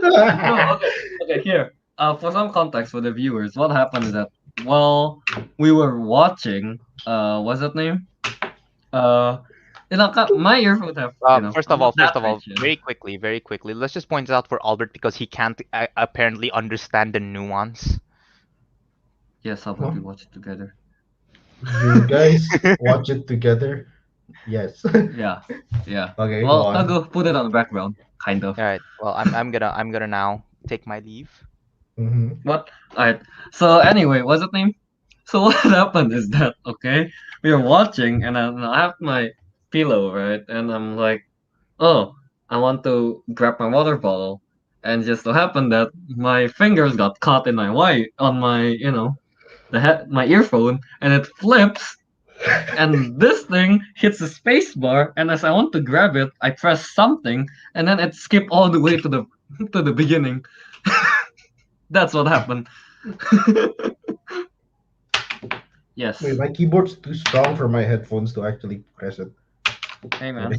No, okay, here. For some context for the viewers, what happened is that while we were watching, what's that name? My earphones have, First I'm of all, not that rich. very quickly, let's just point out for Albert because he can't apparently understand the nuance. Yes, how about we watch it together? You guys watch it together? Yes. Yeah. Okay, go Well, on. I'll go put it on the background, kind of. All right. Well, I'm gonna now take my leave. Mhm. What? Alright. So anyway, what's the name? So what happened is that we were watching and I have my pillow, right? And I'm like, oh, I want to grab my water bottle. And just so happened that my fingers got caught in my my my earphone and it flips and this thing hits the space bar, and as I want to grab it, I press something, and then it skipped all the way to the beginning. That's what happened. Yes. Wait, my keyboard's too strong for my headphones to actually press it. Hey man.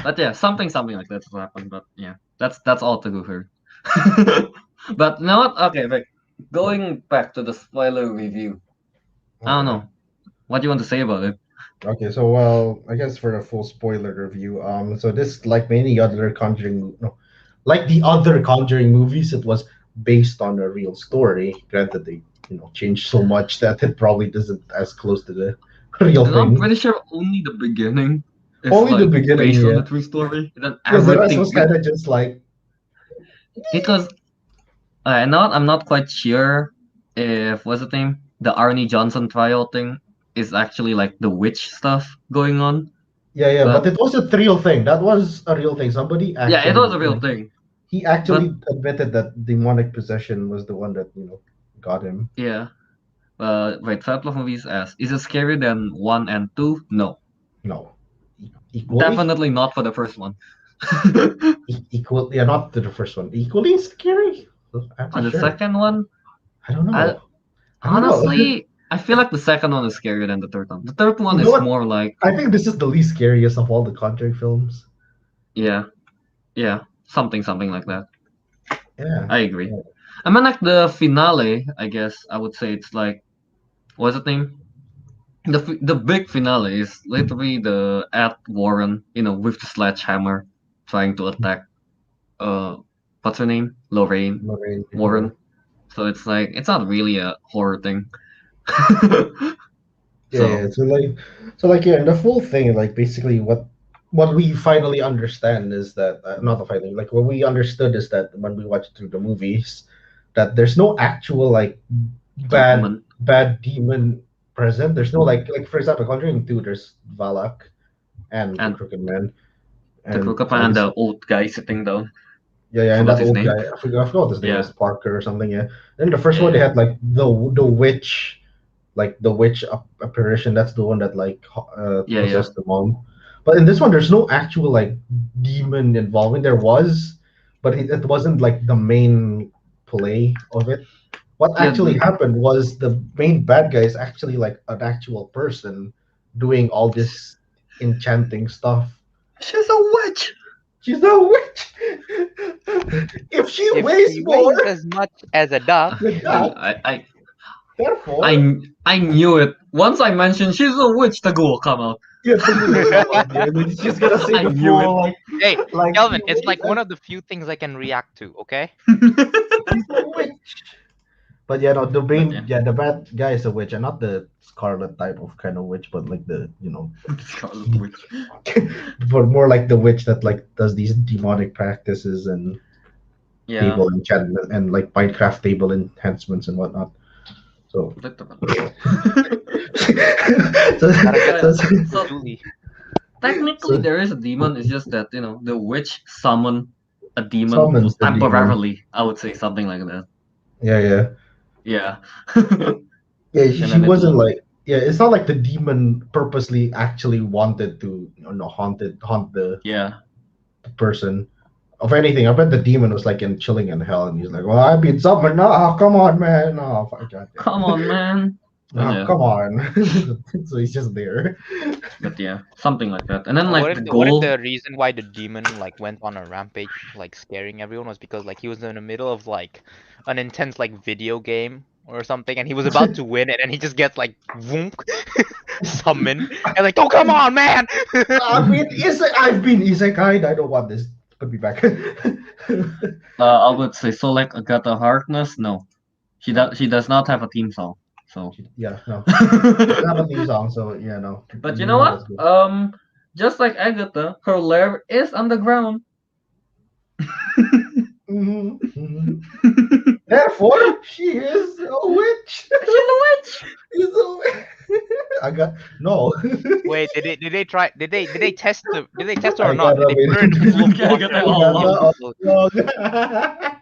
But yeah, something like that's what happened. But yeah, that's all Teguh heard. But you know what? Okay, like going back to the spoiler review. I don't know. What do you want to say about it? Okay, so well, I guess for a full spoiler review, so this like many other Conjuring, no, like the other Conjuring movies, it was based on a real story. Granted, they changed so much that it probably isn't as close to the real And I'm thing. pretty sure only the beginning is Only the like beginning, based on yeah. the true story. And then Because the rest everything was kind of just like because I'm not quite sure if what's the name the Arnie Johnson trial thing is actually like the witch stuff going on. yeah, But but it was a real thing. That was a real thing. Somebody actually, yeah, it was a real thing. He actually admitted that demonic possession was the one that got him. Yeah. Wait, Title of Movies asks, is it scarier than 1 and 2? No. No, equally, Definitely not for the first one. equal. Yeah, not to the first one. Equally scary. I'm On not the sure. second one, I don't know. I don't know. honestly, I feel like the second one is scarier than the third one. The third one You is know what? more like I think this is the least scariest of all the Conjuring films. yeah, something like that. Yeah. I agree. I mean, like the finale, I guess I would say it's like, what's the name? The big finale is literally the Ed Warren, with the sledgehammer, trying to attack. What's her name? Lorraine Lorraine. Warren. So it's like it's not really a horror thing. Yeah. So like yeah, and the full thing, like basically what we finally understand is that not the finally, like what we understood is that when we watched through the movies, that there's no actual like Demon. bad demon present. There's no like for example, Conjuring 2, there's Valak and the And Crooked Man. the Crooked Man and the old guy sitting down. Yeah, and Forgot that his old name. guy, I forgot what his name Yeah. was, Parker or something. Yeah. Then the first one they had like the witch, like the witch apparition. That's the one that like possessed the mom. But in this one, there's no actual like demon involvement. There was, but it wasn't like the main play of it. What actually happened was the main bad guy is actually like an actual person doing all this enchanting stuff. She's a witch. She's a witch. If she weighs more as much as a duck, therefore, I knew it. Once I mentioned she's a witch, the ghoul will come out. yeah, she's gonna say I the knew it. full like. hey, Like Kelvin, she it's like weighs one of the few things I can react to. Okay. She's a witch. But yeah, no, the main, yeah. the bad guy is a witch, and not the Scarlet type of kind of witch, but like the Scarlet Witch. but more like the witch that like does these demonic practices and table enchantment and like Minecraft table enhancements and whatnot. So, technically there is a demon. It's just that the witch summoned a demon Summons the temporarily. demon. I would say something like that. Yeah. Yeah. Yeah, she wasn't like. Yeah, it's not like the demon purposely actually wanted to haunt the person. Of anything, I bet the demon was like chilling in hell, and he's like, "Well, I've been summoned. No, come on, man. No, come on, man. No, come on." So he's just there. But yeah, something like that. And then like what the if goal. the reason why the demon like went on a rampage, like scaring everyone, was because like he was in the middle of like an intense like video game or something, and he was about to win it, and he just gets like voonk, summoned, and like, oh come on, man! I've been isekai'd. I don't want this. Put me back. I would say so. Like Agatha Harkness, no, she does not have a theme song. So yeah, no, it's not a theme song. So yeah, no. But you know what? Just like Agatha, her lair is underground. Therefore, she is a witch. She's a witch. She's a witch. I got no. Wait, did they test her or not? Did they put her in the pool of water?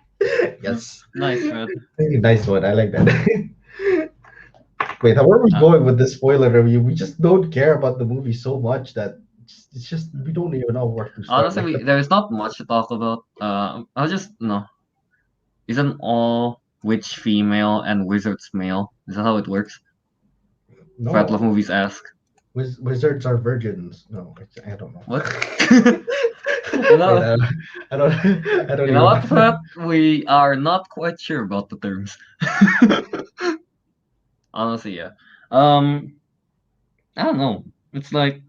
Yes. Nice, Fred. Nice one. I like that. Wait, where are we Uh, going with this spoiler review? We just don't care about the movie so much that it's just we don't even know where to start. Honestly, there is not much to talk about. I'll just no. Isn't all witch female and wizards male? Is that how it works? Fred Love No, Movies ask. wizards are virgins. No, I don't know. What? Wait, know, I don't. I don't you know even. what, Fred? We are not quite sure about the terms. Honestly, yeah. I don't know. It's like,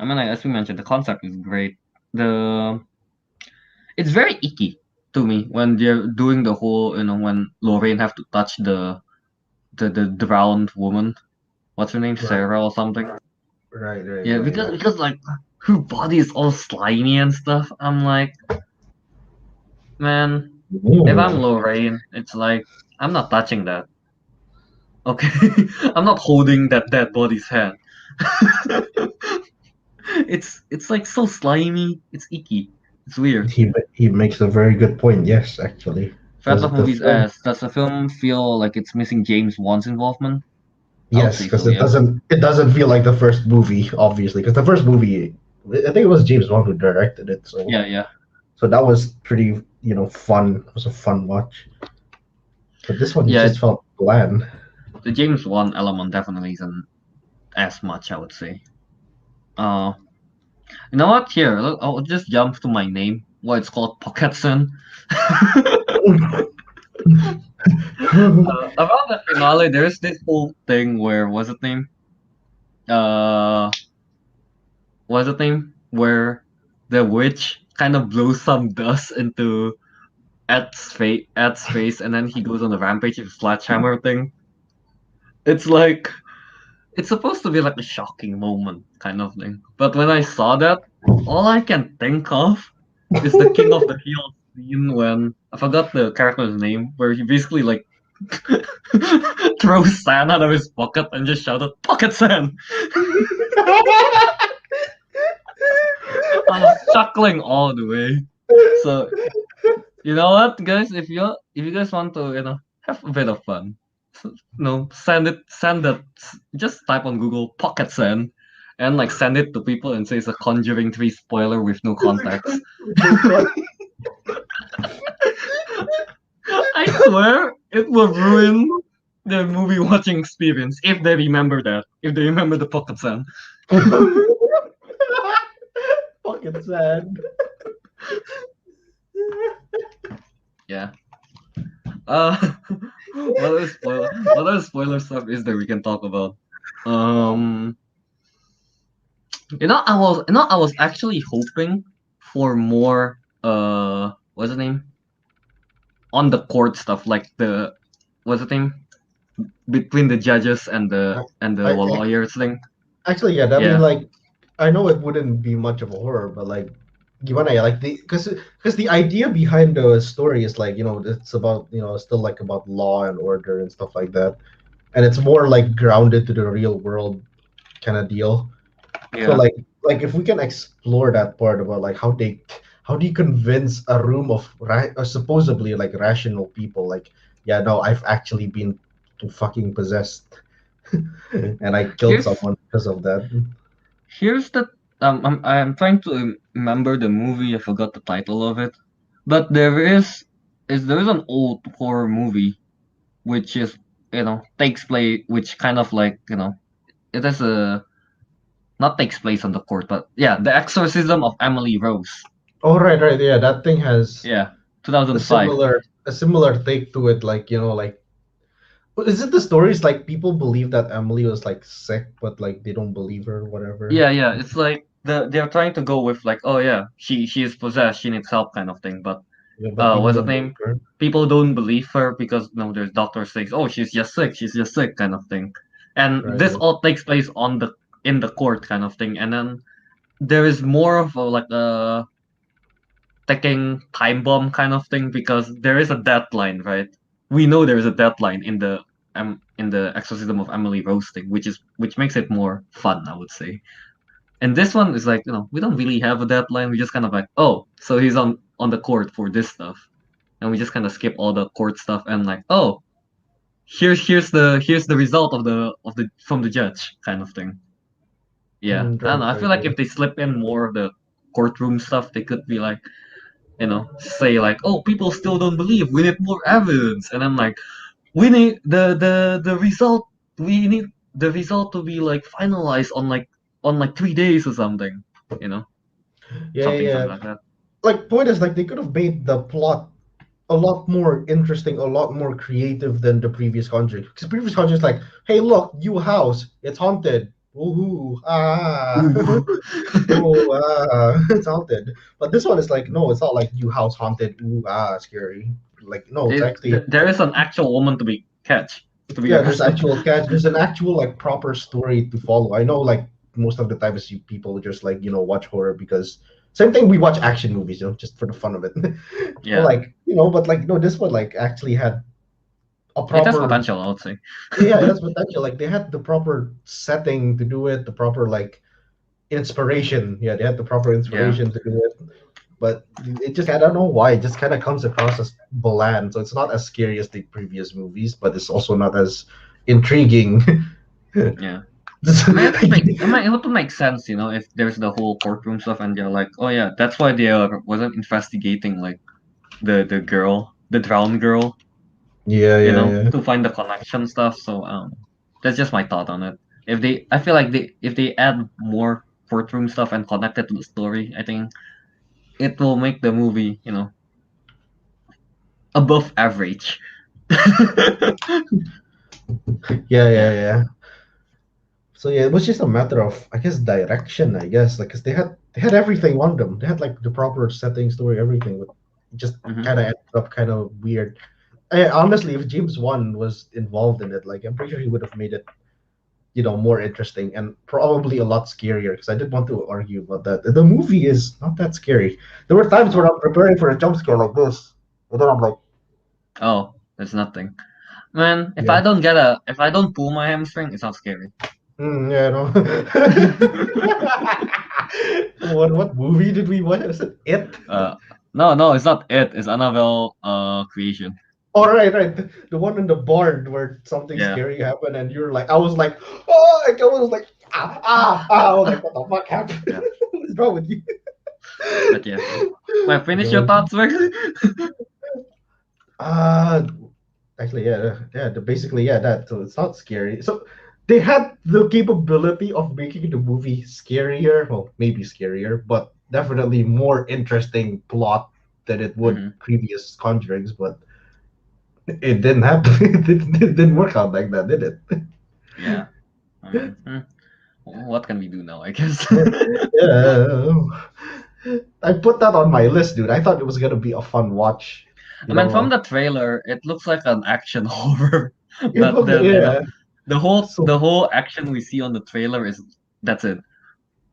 I mean, as we mentioned, the concept is great. The It's very icky to me when they're doing the whole, when Lorraine have to touch the drowned woman. What's her name? Right, Sarah or something. right, Yeah, because like her body is all slimy and stuff. I'm like, man, if I'm Ooh. Lorraine, it's like I'm not touching that. Okay, I'm not holding that dead body's hand. It's like so slimy. It's icky. It's weird. He makes a very good point. Yes, actually, Fat because Love the Movies film. asks, does the film feel like it's missing James Wan's involvement? I would Yes, say because so, yeah. it doesn't feel like the first movie, obviously. Because the first movie, I think it was James Wan who directed it, so Yeah. that was pretty fun. It was a fun watch. But this one Yeah, just felt bland. the James Wan element definitely isn't as much, I would say. Uh, you know what? Here, look, I'll just jump to my name. What it's called, Pocket Sun. About the finale, there's this whole thing where, what's the name? Uh, what's the name? Where the witch kind of blows some dust into Ed's face, and then he goes on the rampage with a sledgehammer thing. It's like it's supposed to be like a shocking moment kind of thing. But when I saw that, all I can think of is the King of the Hill scene when I forgot the character's name, where he basically like throws sand out of his pocket and just shouted "Pocket sand." I was chuckling all the way. So you know what, guys? If you guys want to have a bit of fun, send that. Just type on Google "Pocket Sand" and like send it to people and say it's a Conjuring 3 spoiler with no context. I swear it will ruin the movie watching experience if they remember that. If they remember the Pocket Sand. Fucking sad. Yeah. What other spoiler stuff is there we can talk about? Um I was actually hoping for more what's the name? On the court stuff, like the what's the name? Between the judges and I, the I lawyers thing. actually, yeah. I mean, Yeah. like, I know it wouldn't be much of a horror, but like, gimana ya? Like because the idea behind the story is like it's about still like about law and order and stuff like that, and it's more like grounded to the real world kind of deal. So Yeah. like if we can explore that part about like how do you convince a room of supposedly like rational people like yeah no I've actually been fucking possessed and I killed Here's someone because of that. here's the I'm trying to remember the movie. I forgot the title of it. But there is an old horror movie which is takes place, which kind of like it is a not takes place on the court, but yeah, the Exorcism of Emily Rose. Oh right yeah, that thing has Yeah, a 2005. similar take to it, like like is it the stories like people believe that Emily was like sick but like they don't believe her or whatever. Yeah. It's like they're trying to go with like, oh yeah, she is possessed, she needs help kind of thing. But Yeah, but people what's the don't name? believe her. People don't believe her because there's doctors saying, oh, she's just sick kind of thing. And this Right. all takes place on the in the court kind of thing. And then there is more of a like a ticking time bomb kind of thing because there is a deadline, right? We know there is a deadline in the Exorcism of Emily Rose thing, which makes it more fun, I would say. And this one is like, we don't really have a deadline. We just kind of like, oh, so on the court for this stuff, and we just kind of skip all the court stuff and like, oh, here's the result of the from the judge kind of thing. Yeah, I don't know. I feel like if they slip in more of the courtroom stuff, they could be like, say like, oh, people still don't believe. We need more evidence, and I'm like, we need the result. We need the result to be like finalized on like 3 days or something. Yeah, Something like that. Like, point is, like, they could have made the plot a lot more interesting, a lot more creative than the previous Conjuring. Because previous Conjuring is like, hey, look, you house, it's haunted. Ooh, it's haunted. But this one is like, no, it's not like you house haunted. Ooh, scary. Like, no, it's actually there is an actual woman to be catch. There's actual catch. There's an actual like proper story to follow. I know, like, most of the time is people just like watch horror because same thing, we watch action movies, just for the fun of it. Yeah. But like no, this one like actually had a proper. It has potential, I would say. Yeah, it has potential. Like, they had the proper setting to do it, the proper like inspiration. Yeah, they had the proper inspiration to do it. But it just, I don't know why, it just kind of comes across as bland. So it's not as scary as the previous movies, but it's also not as intriguing. Yeah. It would make sense, if there's the whole courtroom stuff and they're like, oh yeah, that's why they wasn't investigating like the girl, the drowned girl, Yeah. to find the connection stuff. So that's just my thought on it. I feel like if they add more courtroom stuff and connect it to the story, I think it will make the movie, above average. Yeah. So yeah, it was just a matter of, I guess, direction. I guess, like, 'cause they had everything on them. They had like the proper setting, story, everything. But it just Mhm. kind of ended up kind of weird. Honestly, if James Wan was involved in it, like, I'm pretty sure he would have made it, more interesting and probably a lot scarier. Because I did want to argue about that. The movie is not that scary. There were times where I'm preparing for a jump scare like this, and then I'm like, Oh, there's nothing. Man, if Yeah. I don't pull my hamstring, it's not scary. Yeah, no. What movie did we watch? Was it It? No, it's not it. It's Annabelle creation. Oh, right. The one in the barn where something Yeah. scary happened, and you're like, I was like, oh, I was like, I was like, what the fuck happened? Yeah. What's wrong with you? But yeah. Well, finish your thoughts, Rick. Actually, basically, that. So it's not scary. So they had the capability of making the movie scarier. Well, maybe scarier, but definitely more interesting plot than it would Mhm. previous Conjurings. But it didn't happen. It didn't work out like that, did it? Yeah. I mean, what can we do now, I guess? Yeah. I put that on my list, dude. I thought it was gonna be a fun watch. I mean, from the trailer, it looks like an action horror. It But looked- then, yeah. the whole So- the whole action we see on the trailer that's it.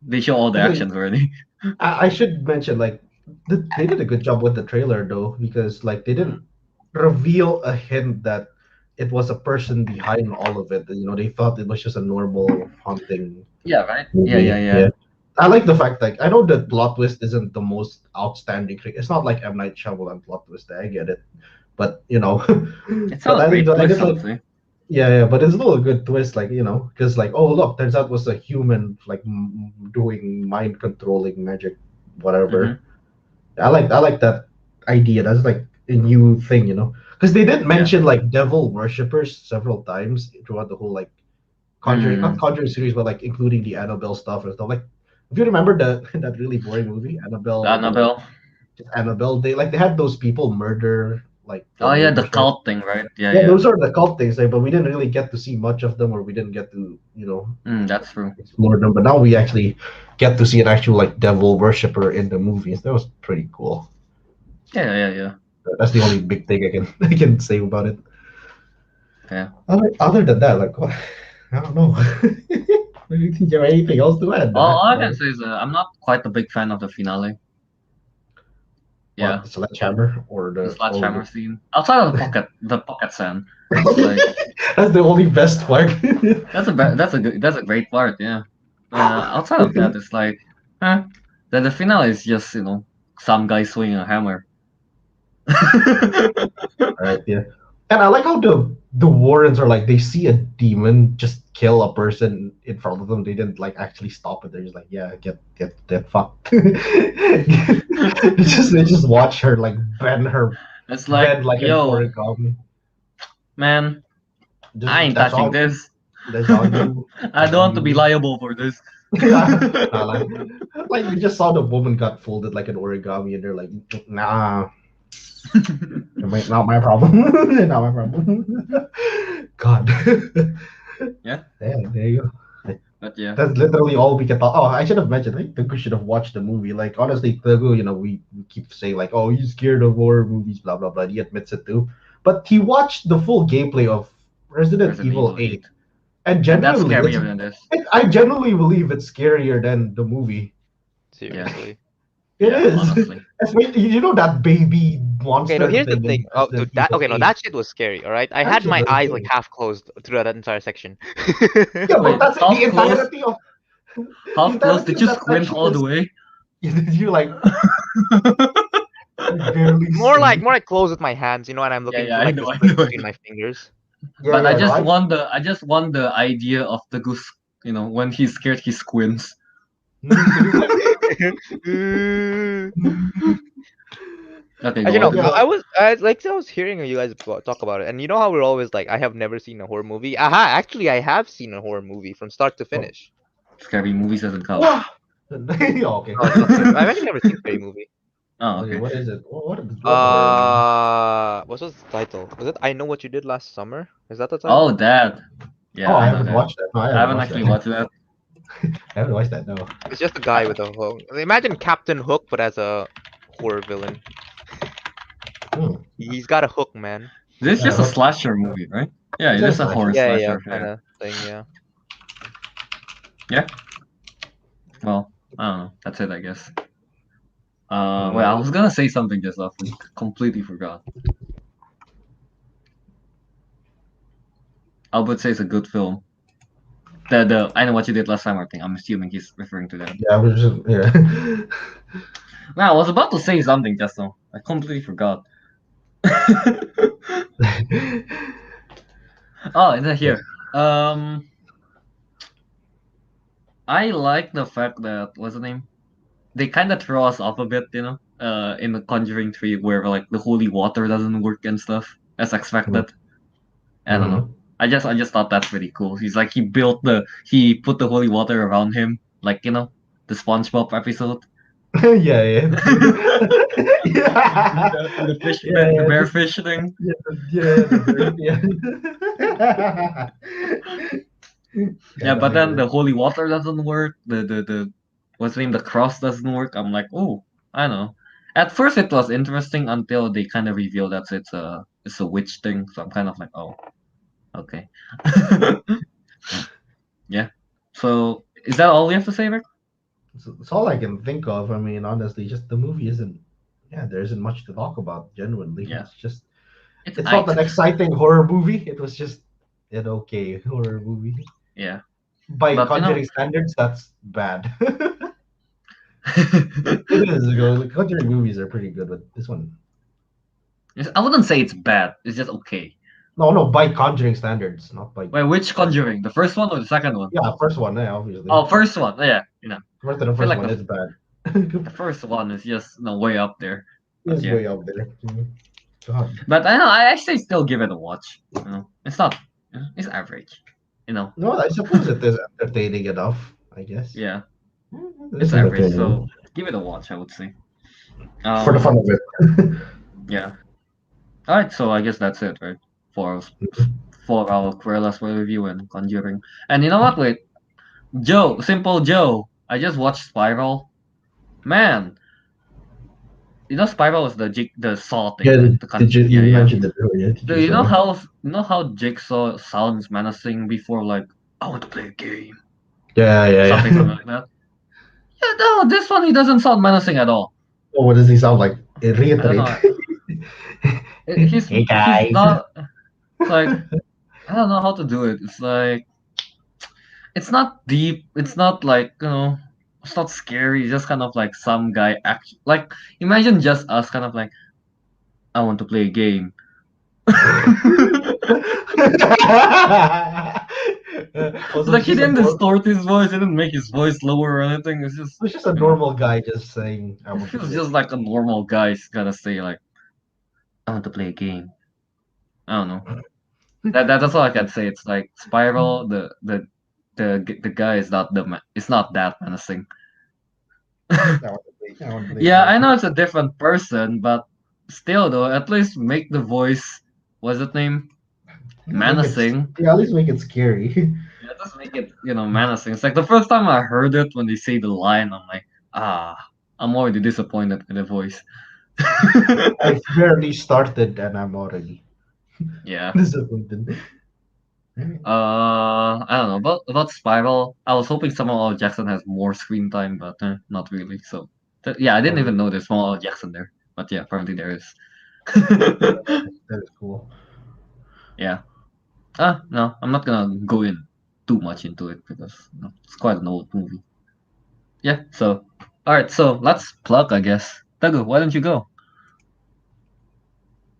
They show all the Okay. actions already. I should mention, like, they did a good job with the trailer, though, because like they didn't reveal a hint that it was a person behind all of it. They thought it was just a normal haunting Yeah, right? movie. Yeah. I like the fact, like, I know the plot twist isn't the most outstanding thing. It's not like M. Night Shyamalan plot twist. I get it, but It's but not a great I twist, just I like, would say. yeah, but it's still a good twist, like, because like, oh look, turns out it was a human, like, doing mind controlling magic, whatever. I like that idea. That's like a new thing, because they did mention like devil worshippers several times throughout the whole like Conjuring, not Conjuring series, but like including the Annabelle stuff and stuff. Like, if you remember that really boring movie, Annabelle. Annabelle, they had those people murder like. Oh yeah, the neighbors, right? cult thing, right? Yeah, Yeah. those are the cult things, like, but we didn't really get to see much of them, or we didn't get to, That's true. explore them. But now we actually get to see an actual like devil worshipper in the movies. That was pretty cool. Yeah. That's the only big thing I can say about it. Yeah. Other than that, like, what? I don't know. Do you think you have anything else to add? All I can say is I'm not quite a big fan of the finale. Yeah. The sledgehammer or The sledgehammer scene. Outside of the pocket scene. Like, that's the only best part. that's a great part, yeah. Outside of that, it's like, the finale is just some guy swinging a hammer. Right, yeah. And I like how the Warrens are like they see a demon just kill a person in front of them. They didn't like actually stop it. They're just like, yeah, get fucked. They just watch her like It's like, bend like an yo, origami. man, Just I ain't that's touching all. this. That's all you. I That's don't all want to be you. liable for this. Nah, like we just saw the woman got folded like an origami, and they're like, nah, not my problem. Not my problem. God. Yeah. There you go. But yeah, That's literally all we can talk. Oh, I should have mentioned. I think Teguh should have watched the movie. Like honestly, Teguh, we keep saying like, oh, he's scared of horror movies, blah blah blah. He admits it too, but he watched the full gameplay of Resident Resident Evil Evil 8, 8. and And that's genuinely, scarier than this. I genuinely believe it's scarier than the movie. Seriously. It Yeah, is. honestly. Especially, that baby Okay, no, monster here's the thing thing. in Oh, dude, Resident Evil okay, no, 8. that shit was scary. All right, I That had shit my was eyes like scary. half closed throughout that entire section. Yeah, Wait, but that's half the close? entirety of Half close? Did you that squint section all the is way? you're like barely more see. like close with my hands, and I'm looking Yeah, through I like the know, I space know. between my fingers. Yeah, But yeah, no, I just want the idea of the goose. When he's scared, he squints. He's like, Okay, Actually, go no, on. yeah, I was hearing you guys talk about it, and you know how we're always like, I have never seen a horror movie. Aha, actually, I have seen a horror movie from start to finish. Scary movies doesn't count. wow. Yeah, okay. No, it's not scary. I've actually never seen a scary movie. Oh, Okay, okay. what is it? What horror? What was the title? Was it I Know What You Did Last Summer? Is that the Oh, title? that. Yeah, Oh, I I know haven't that. watched that. No, I I haven't haven't watched actually that. watched that. I haven't watched that. No. It's just a guy with a hook. Imagine Captain Hook, but as a horror villain. Hmm. He's got a hook, man. This is Yeah, just a but- slasher movie, right? Yeah, It's it a is a horror slasher. Yeah, slasher. kind of thing. Yeah. Well, I don't know. That's it, I guess. Well, I was gonna say something just now. Completely forgot. Albert says a good film. The I Know What You Did Last Summer thing. I'm assuming he's referring to that. Yeah, I was just yeah. Man, I was about to say something just now. I completely forgot. Oh, it's here. I like the fact that what's the name? They kind of throw us off a bit, in the Conjuring 3, where like the holy water doesn't work and stuff as expected. I don't know. I just thought that's pretty cool. He's like he put the holy water around him, like the SpongeBob episode. Yeah, yeah. The fish, Yeah, the yeah, bear just- fish thing. Yeah, but then the holy water doesn't work. The what's the name? The cross doesn't work. I'm like, oh, I don't know. At first, it was interesting until they kind of reveal that it's a witch thing. So I'm kind of like, oh, okay. Yeah. So is that all we have to say, Rick? It's all I can think of. I mean, honestly, just the movie isn't. Yeah, there isn't much to talk about. Genuinely, Yeah. it's not an exciting horror movie. It was just an okay horror movie. Yeah. By But, Conjuring standards, that's bad. It is. The Conjuring movies are pretty good, but this one, I wouldn't say it's bad. It's just okay. no, by Conjuring standards, not by. Wait, which Conjuring? The first one or the second one? Yeah, first one, yeah, obviously. Oh, first one. Yeah, First and the I feel first like one the- is bad. the first one is just way up there. It's Yeah. way up there. God. But I know I actually still give it a watch. It's not. It's average. No, I suppose it is entertaining enough. I guess. Yeah, It's it's average. entertaining. So give it a watch, I would say. For the fun of it. Yeah. All right. So I guess that's it, right? For our Cruella spoiler review and Conjuring. And you know what? Wait, Simple Joe. I just watched Spiral. Man, Spiral is the Saw thing. Yeah, right? you mentioned it earlier. Do you know how Jigsaw sounds menacing before, like, I want to play a game, Yeah. something like that? Yeah, no, this one he doesn't sound menacing at all. Oh, what does he sound like? Reiterate. know. He's Hey, guys. he's not like I don't know how to do it. It's like it's not deep. It's not like it's not scary. It's just kind of like some guy like imagine just us kind of like I want to play a game. Like he didn't distort his voice, he didn't make his voice lower or anything. It's just It's just a normal guy just saying, "I want he to was play." just like a normal guy. He's gonna say like I want to play a game. I don't know. That's all I can say. It's like Spiral. The guy is not it's not that menacing. I want to play. I want to play. Yeah, I know it's a different person, but still though, at least make the voice. What's it name? Menacing. Yeah, at least make it scary. Yeah, just make it menacing. It's like the first time I heard it when they say the line, I'm like, I'm already disappointed with the voice. I barely started and I'm already Yeah. disappointed. I don't know about Spiral. I was hoping Samuel L. Jackson has more screen time, but not really. So yeah, I didn't even know there's Samuel L. Jackson there, but yeah, apparently there is. That is cool. Yeah. No, I'm not gonna go in too much into it because it's quite an old movie. Yeah. So, all right. So let's plug, I guess. Teguh, why don't you go?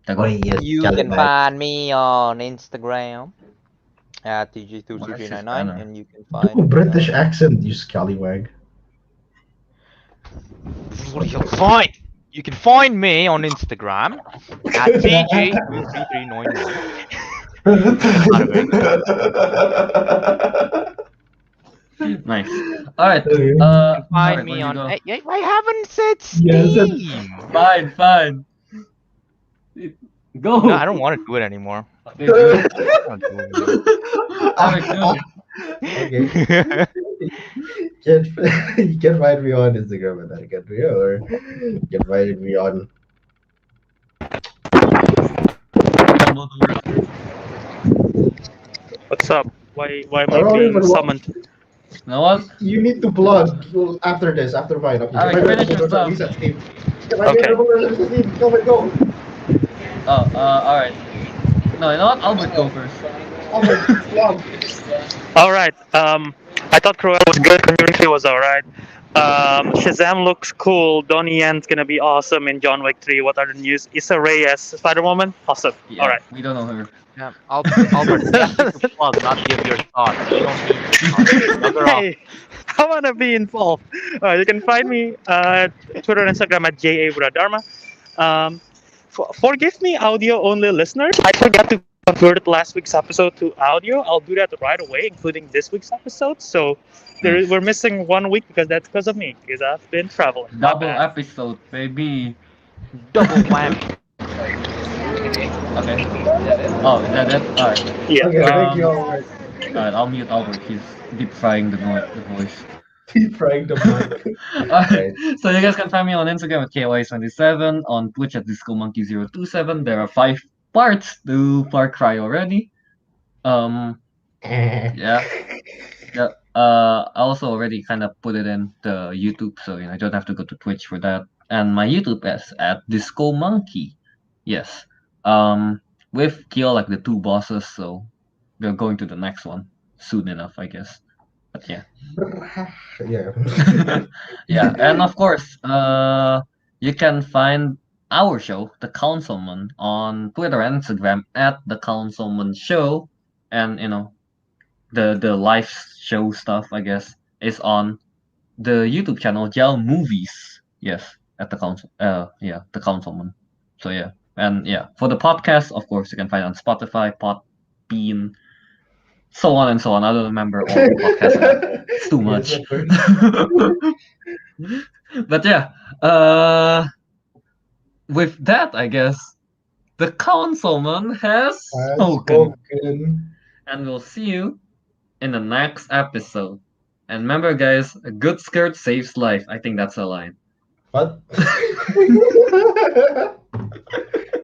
Oh, Teguh. yes, You can find me on Instagram at TG22399, and you can find Do a British accent, you scallywag. You can find me on Instagram at TG23399. Nice. All right. You can All find right, me where you on. go? Hey, I haven't said Yes, Steam. Fine. Go. No, I don't want to do it anymore. Okay, do it. I don't do it anymore. Ariq, go. Okay. You can find me on Instagram at Ariq Andria, or you can find me on. What's up? Why am I I don't being even summoned? You know what? You need to plug after this, after mine. Okay, Alright, finish your stuff. Reset Steve. Okay. Go. Oh, alright. No, you know what? Albert, go first. All right. I thought Cruella was good. Conjuring 3 was alright. Shazam looks cool. Donnie Yen's gonna be awesome in John Wick 3. What are the news? Issa Rae as Spider-Woman? Awesome. Yeah, Alright. we don't know her. Yeah, Albert, you have to plug, not give your thoughts. You don't need your thoughts. Plug her off. Hey, I wanna be involved. You can find me at Twitter and Instagram at Wiradharma. Forgive me, audio-only listeners. I forgot to convert last week's episode to audio. I'll do that right away, including this week's episode. So we're missing 1 week that's because of me, because I've been traveling. My Double bad. episode, baby. Double whammy. Okay. Oh, is that it? Alright. Yeah. Okay, thank you all. Alright, I'll mute Albert. He's deep frying the voice. Keep trying to block. Alright, so you guys can find me on Instagram at KY27, on Twitch at DiscoMonkey027. There are 5 parts to Far Cry already. Yeah. I also already kind of put it in the YouTube, so I don't have to go to Twitch for that. And my YouTube is at Disco Monkey. Yes. We've killed like the 2 bosses, so we're going to the next one soon enough, I guess. But yeah. Yeah. Yeah, and of course, you can find our show, The Councilmen, on Twitter and Instagram at The Councilmen Show, and the live show stuff, I guess, is on the YouTube channel Gel Movies. Yes, at the council. The Councilmen. So yeah, and yeah, for the podcast, of course, you can find on Spotify, Podbean, so on and so on. I don't remember all the podcasts. It's too much. But yeah, with that, I guess the Councilman has spoken. And we'll see you in the next episode. And remember, guys, a good skirt saves life. I think that's a line. What?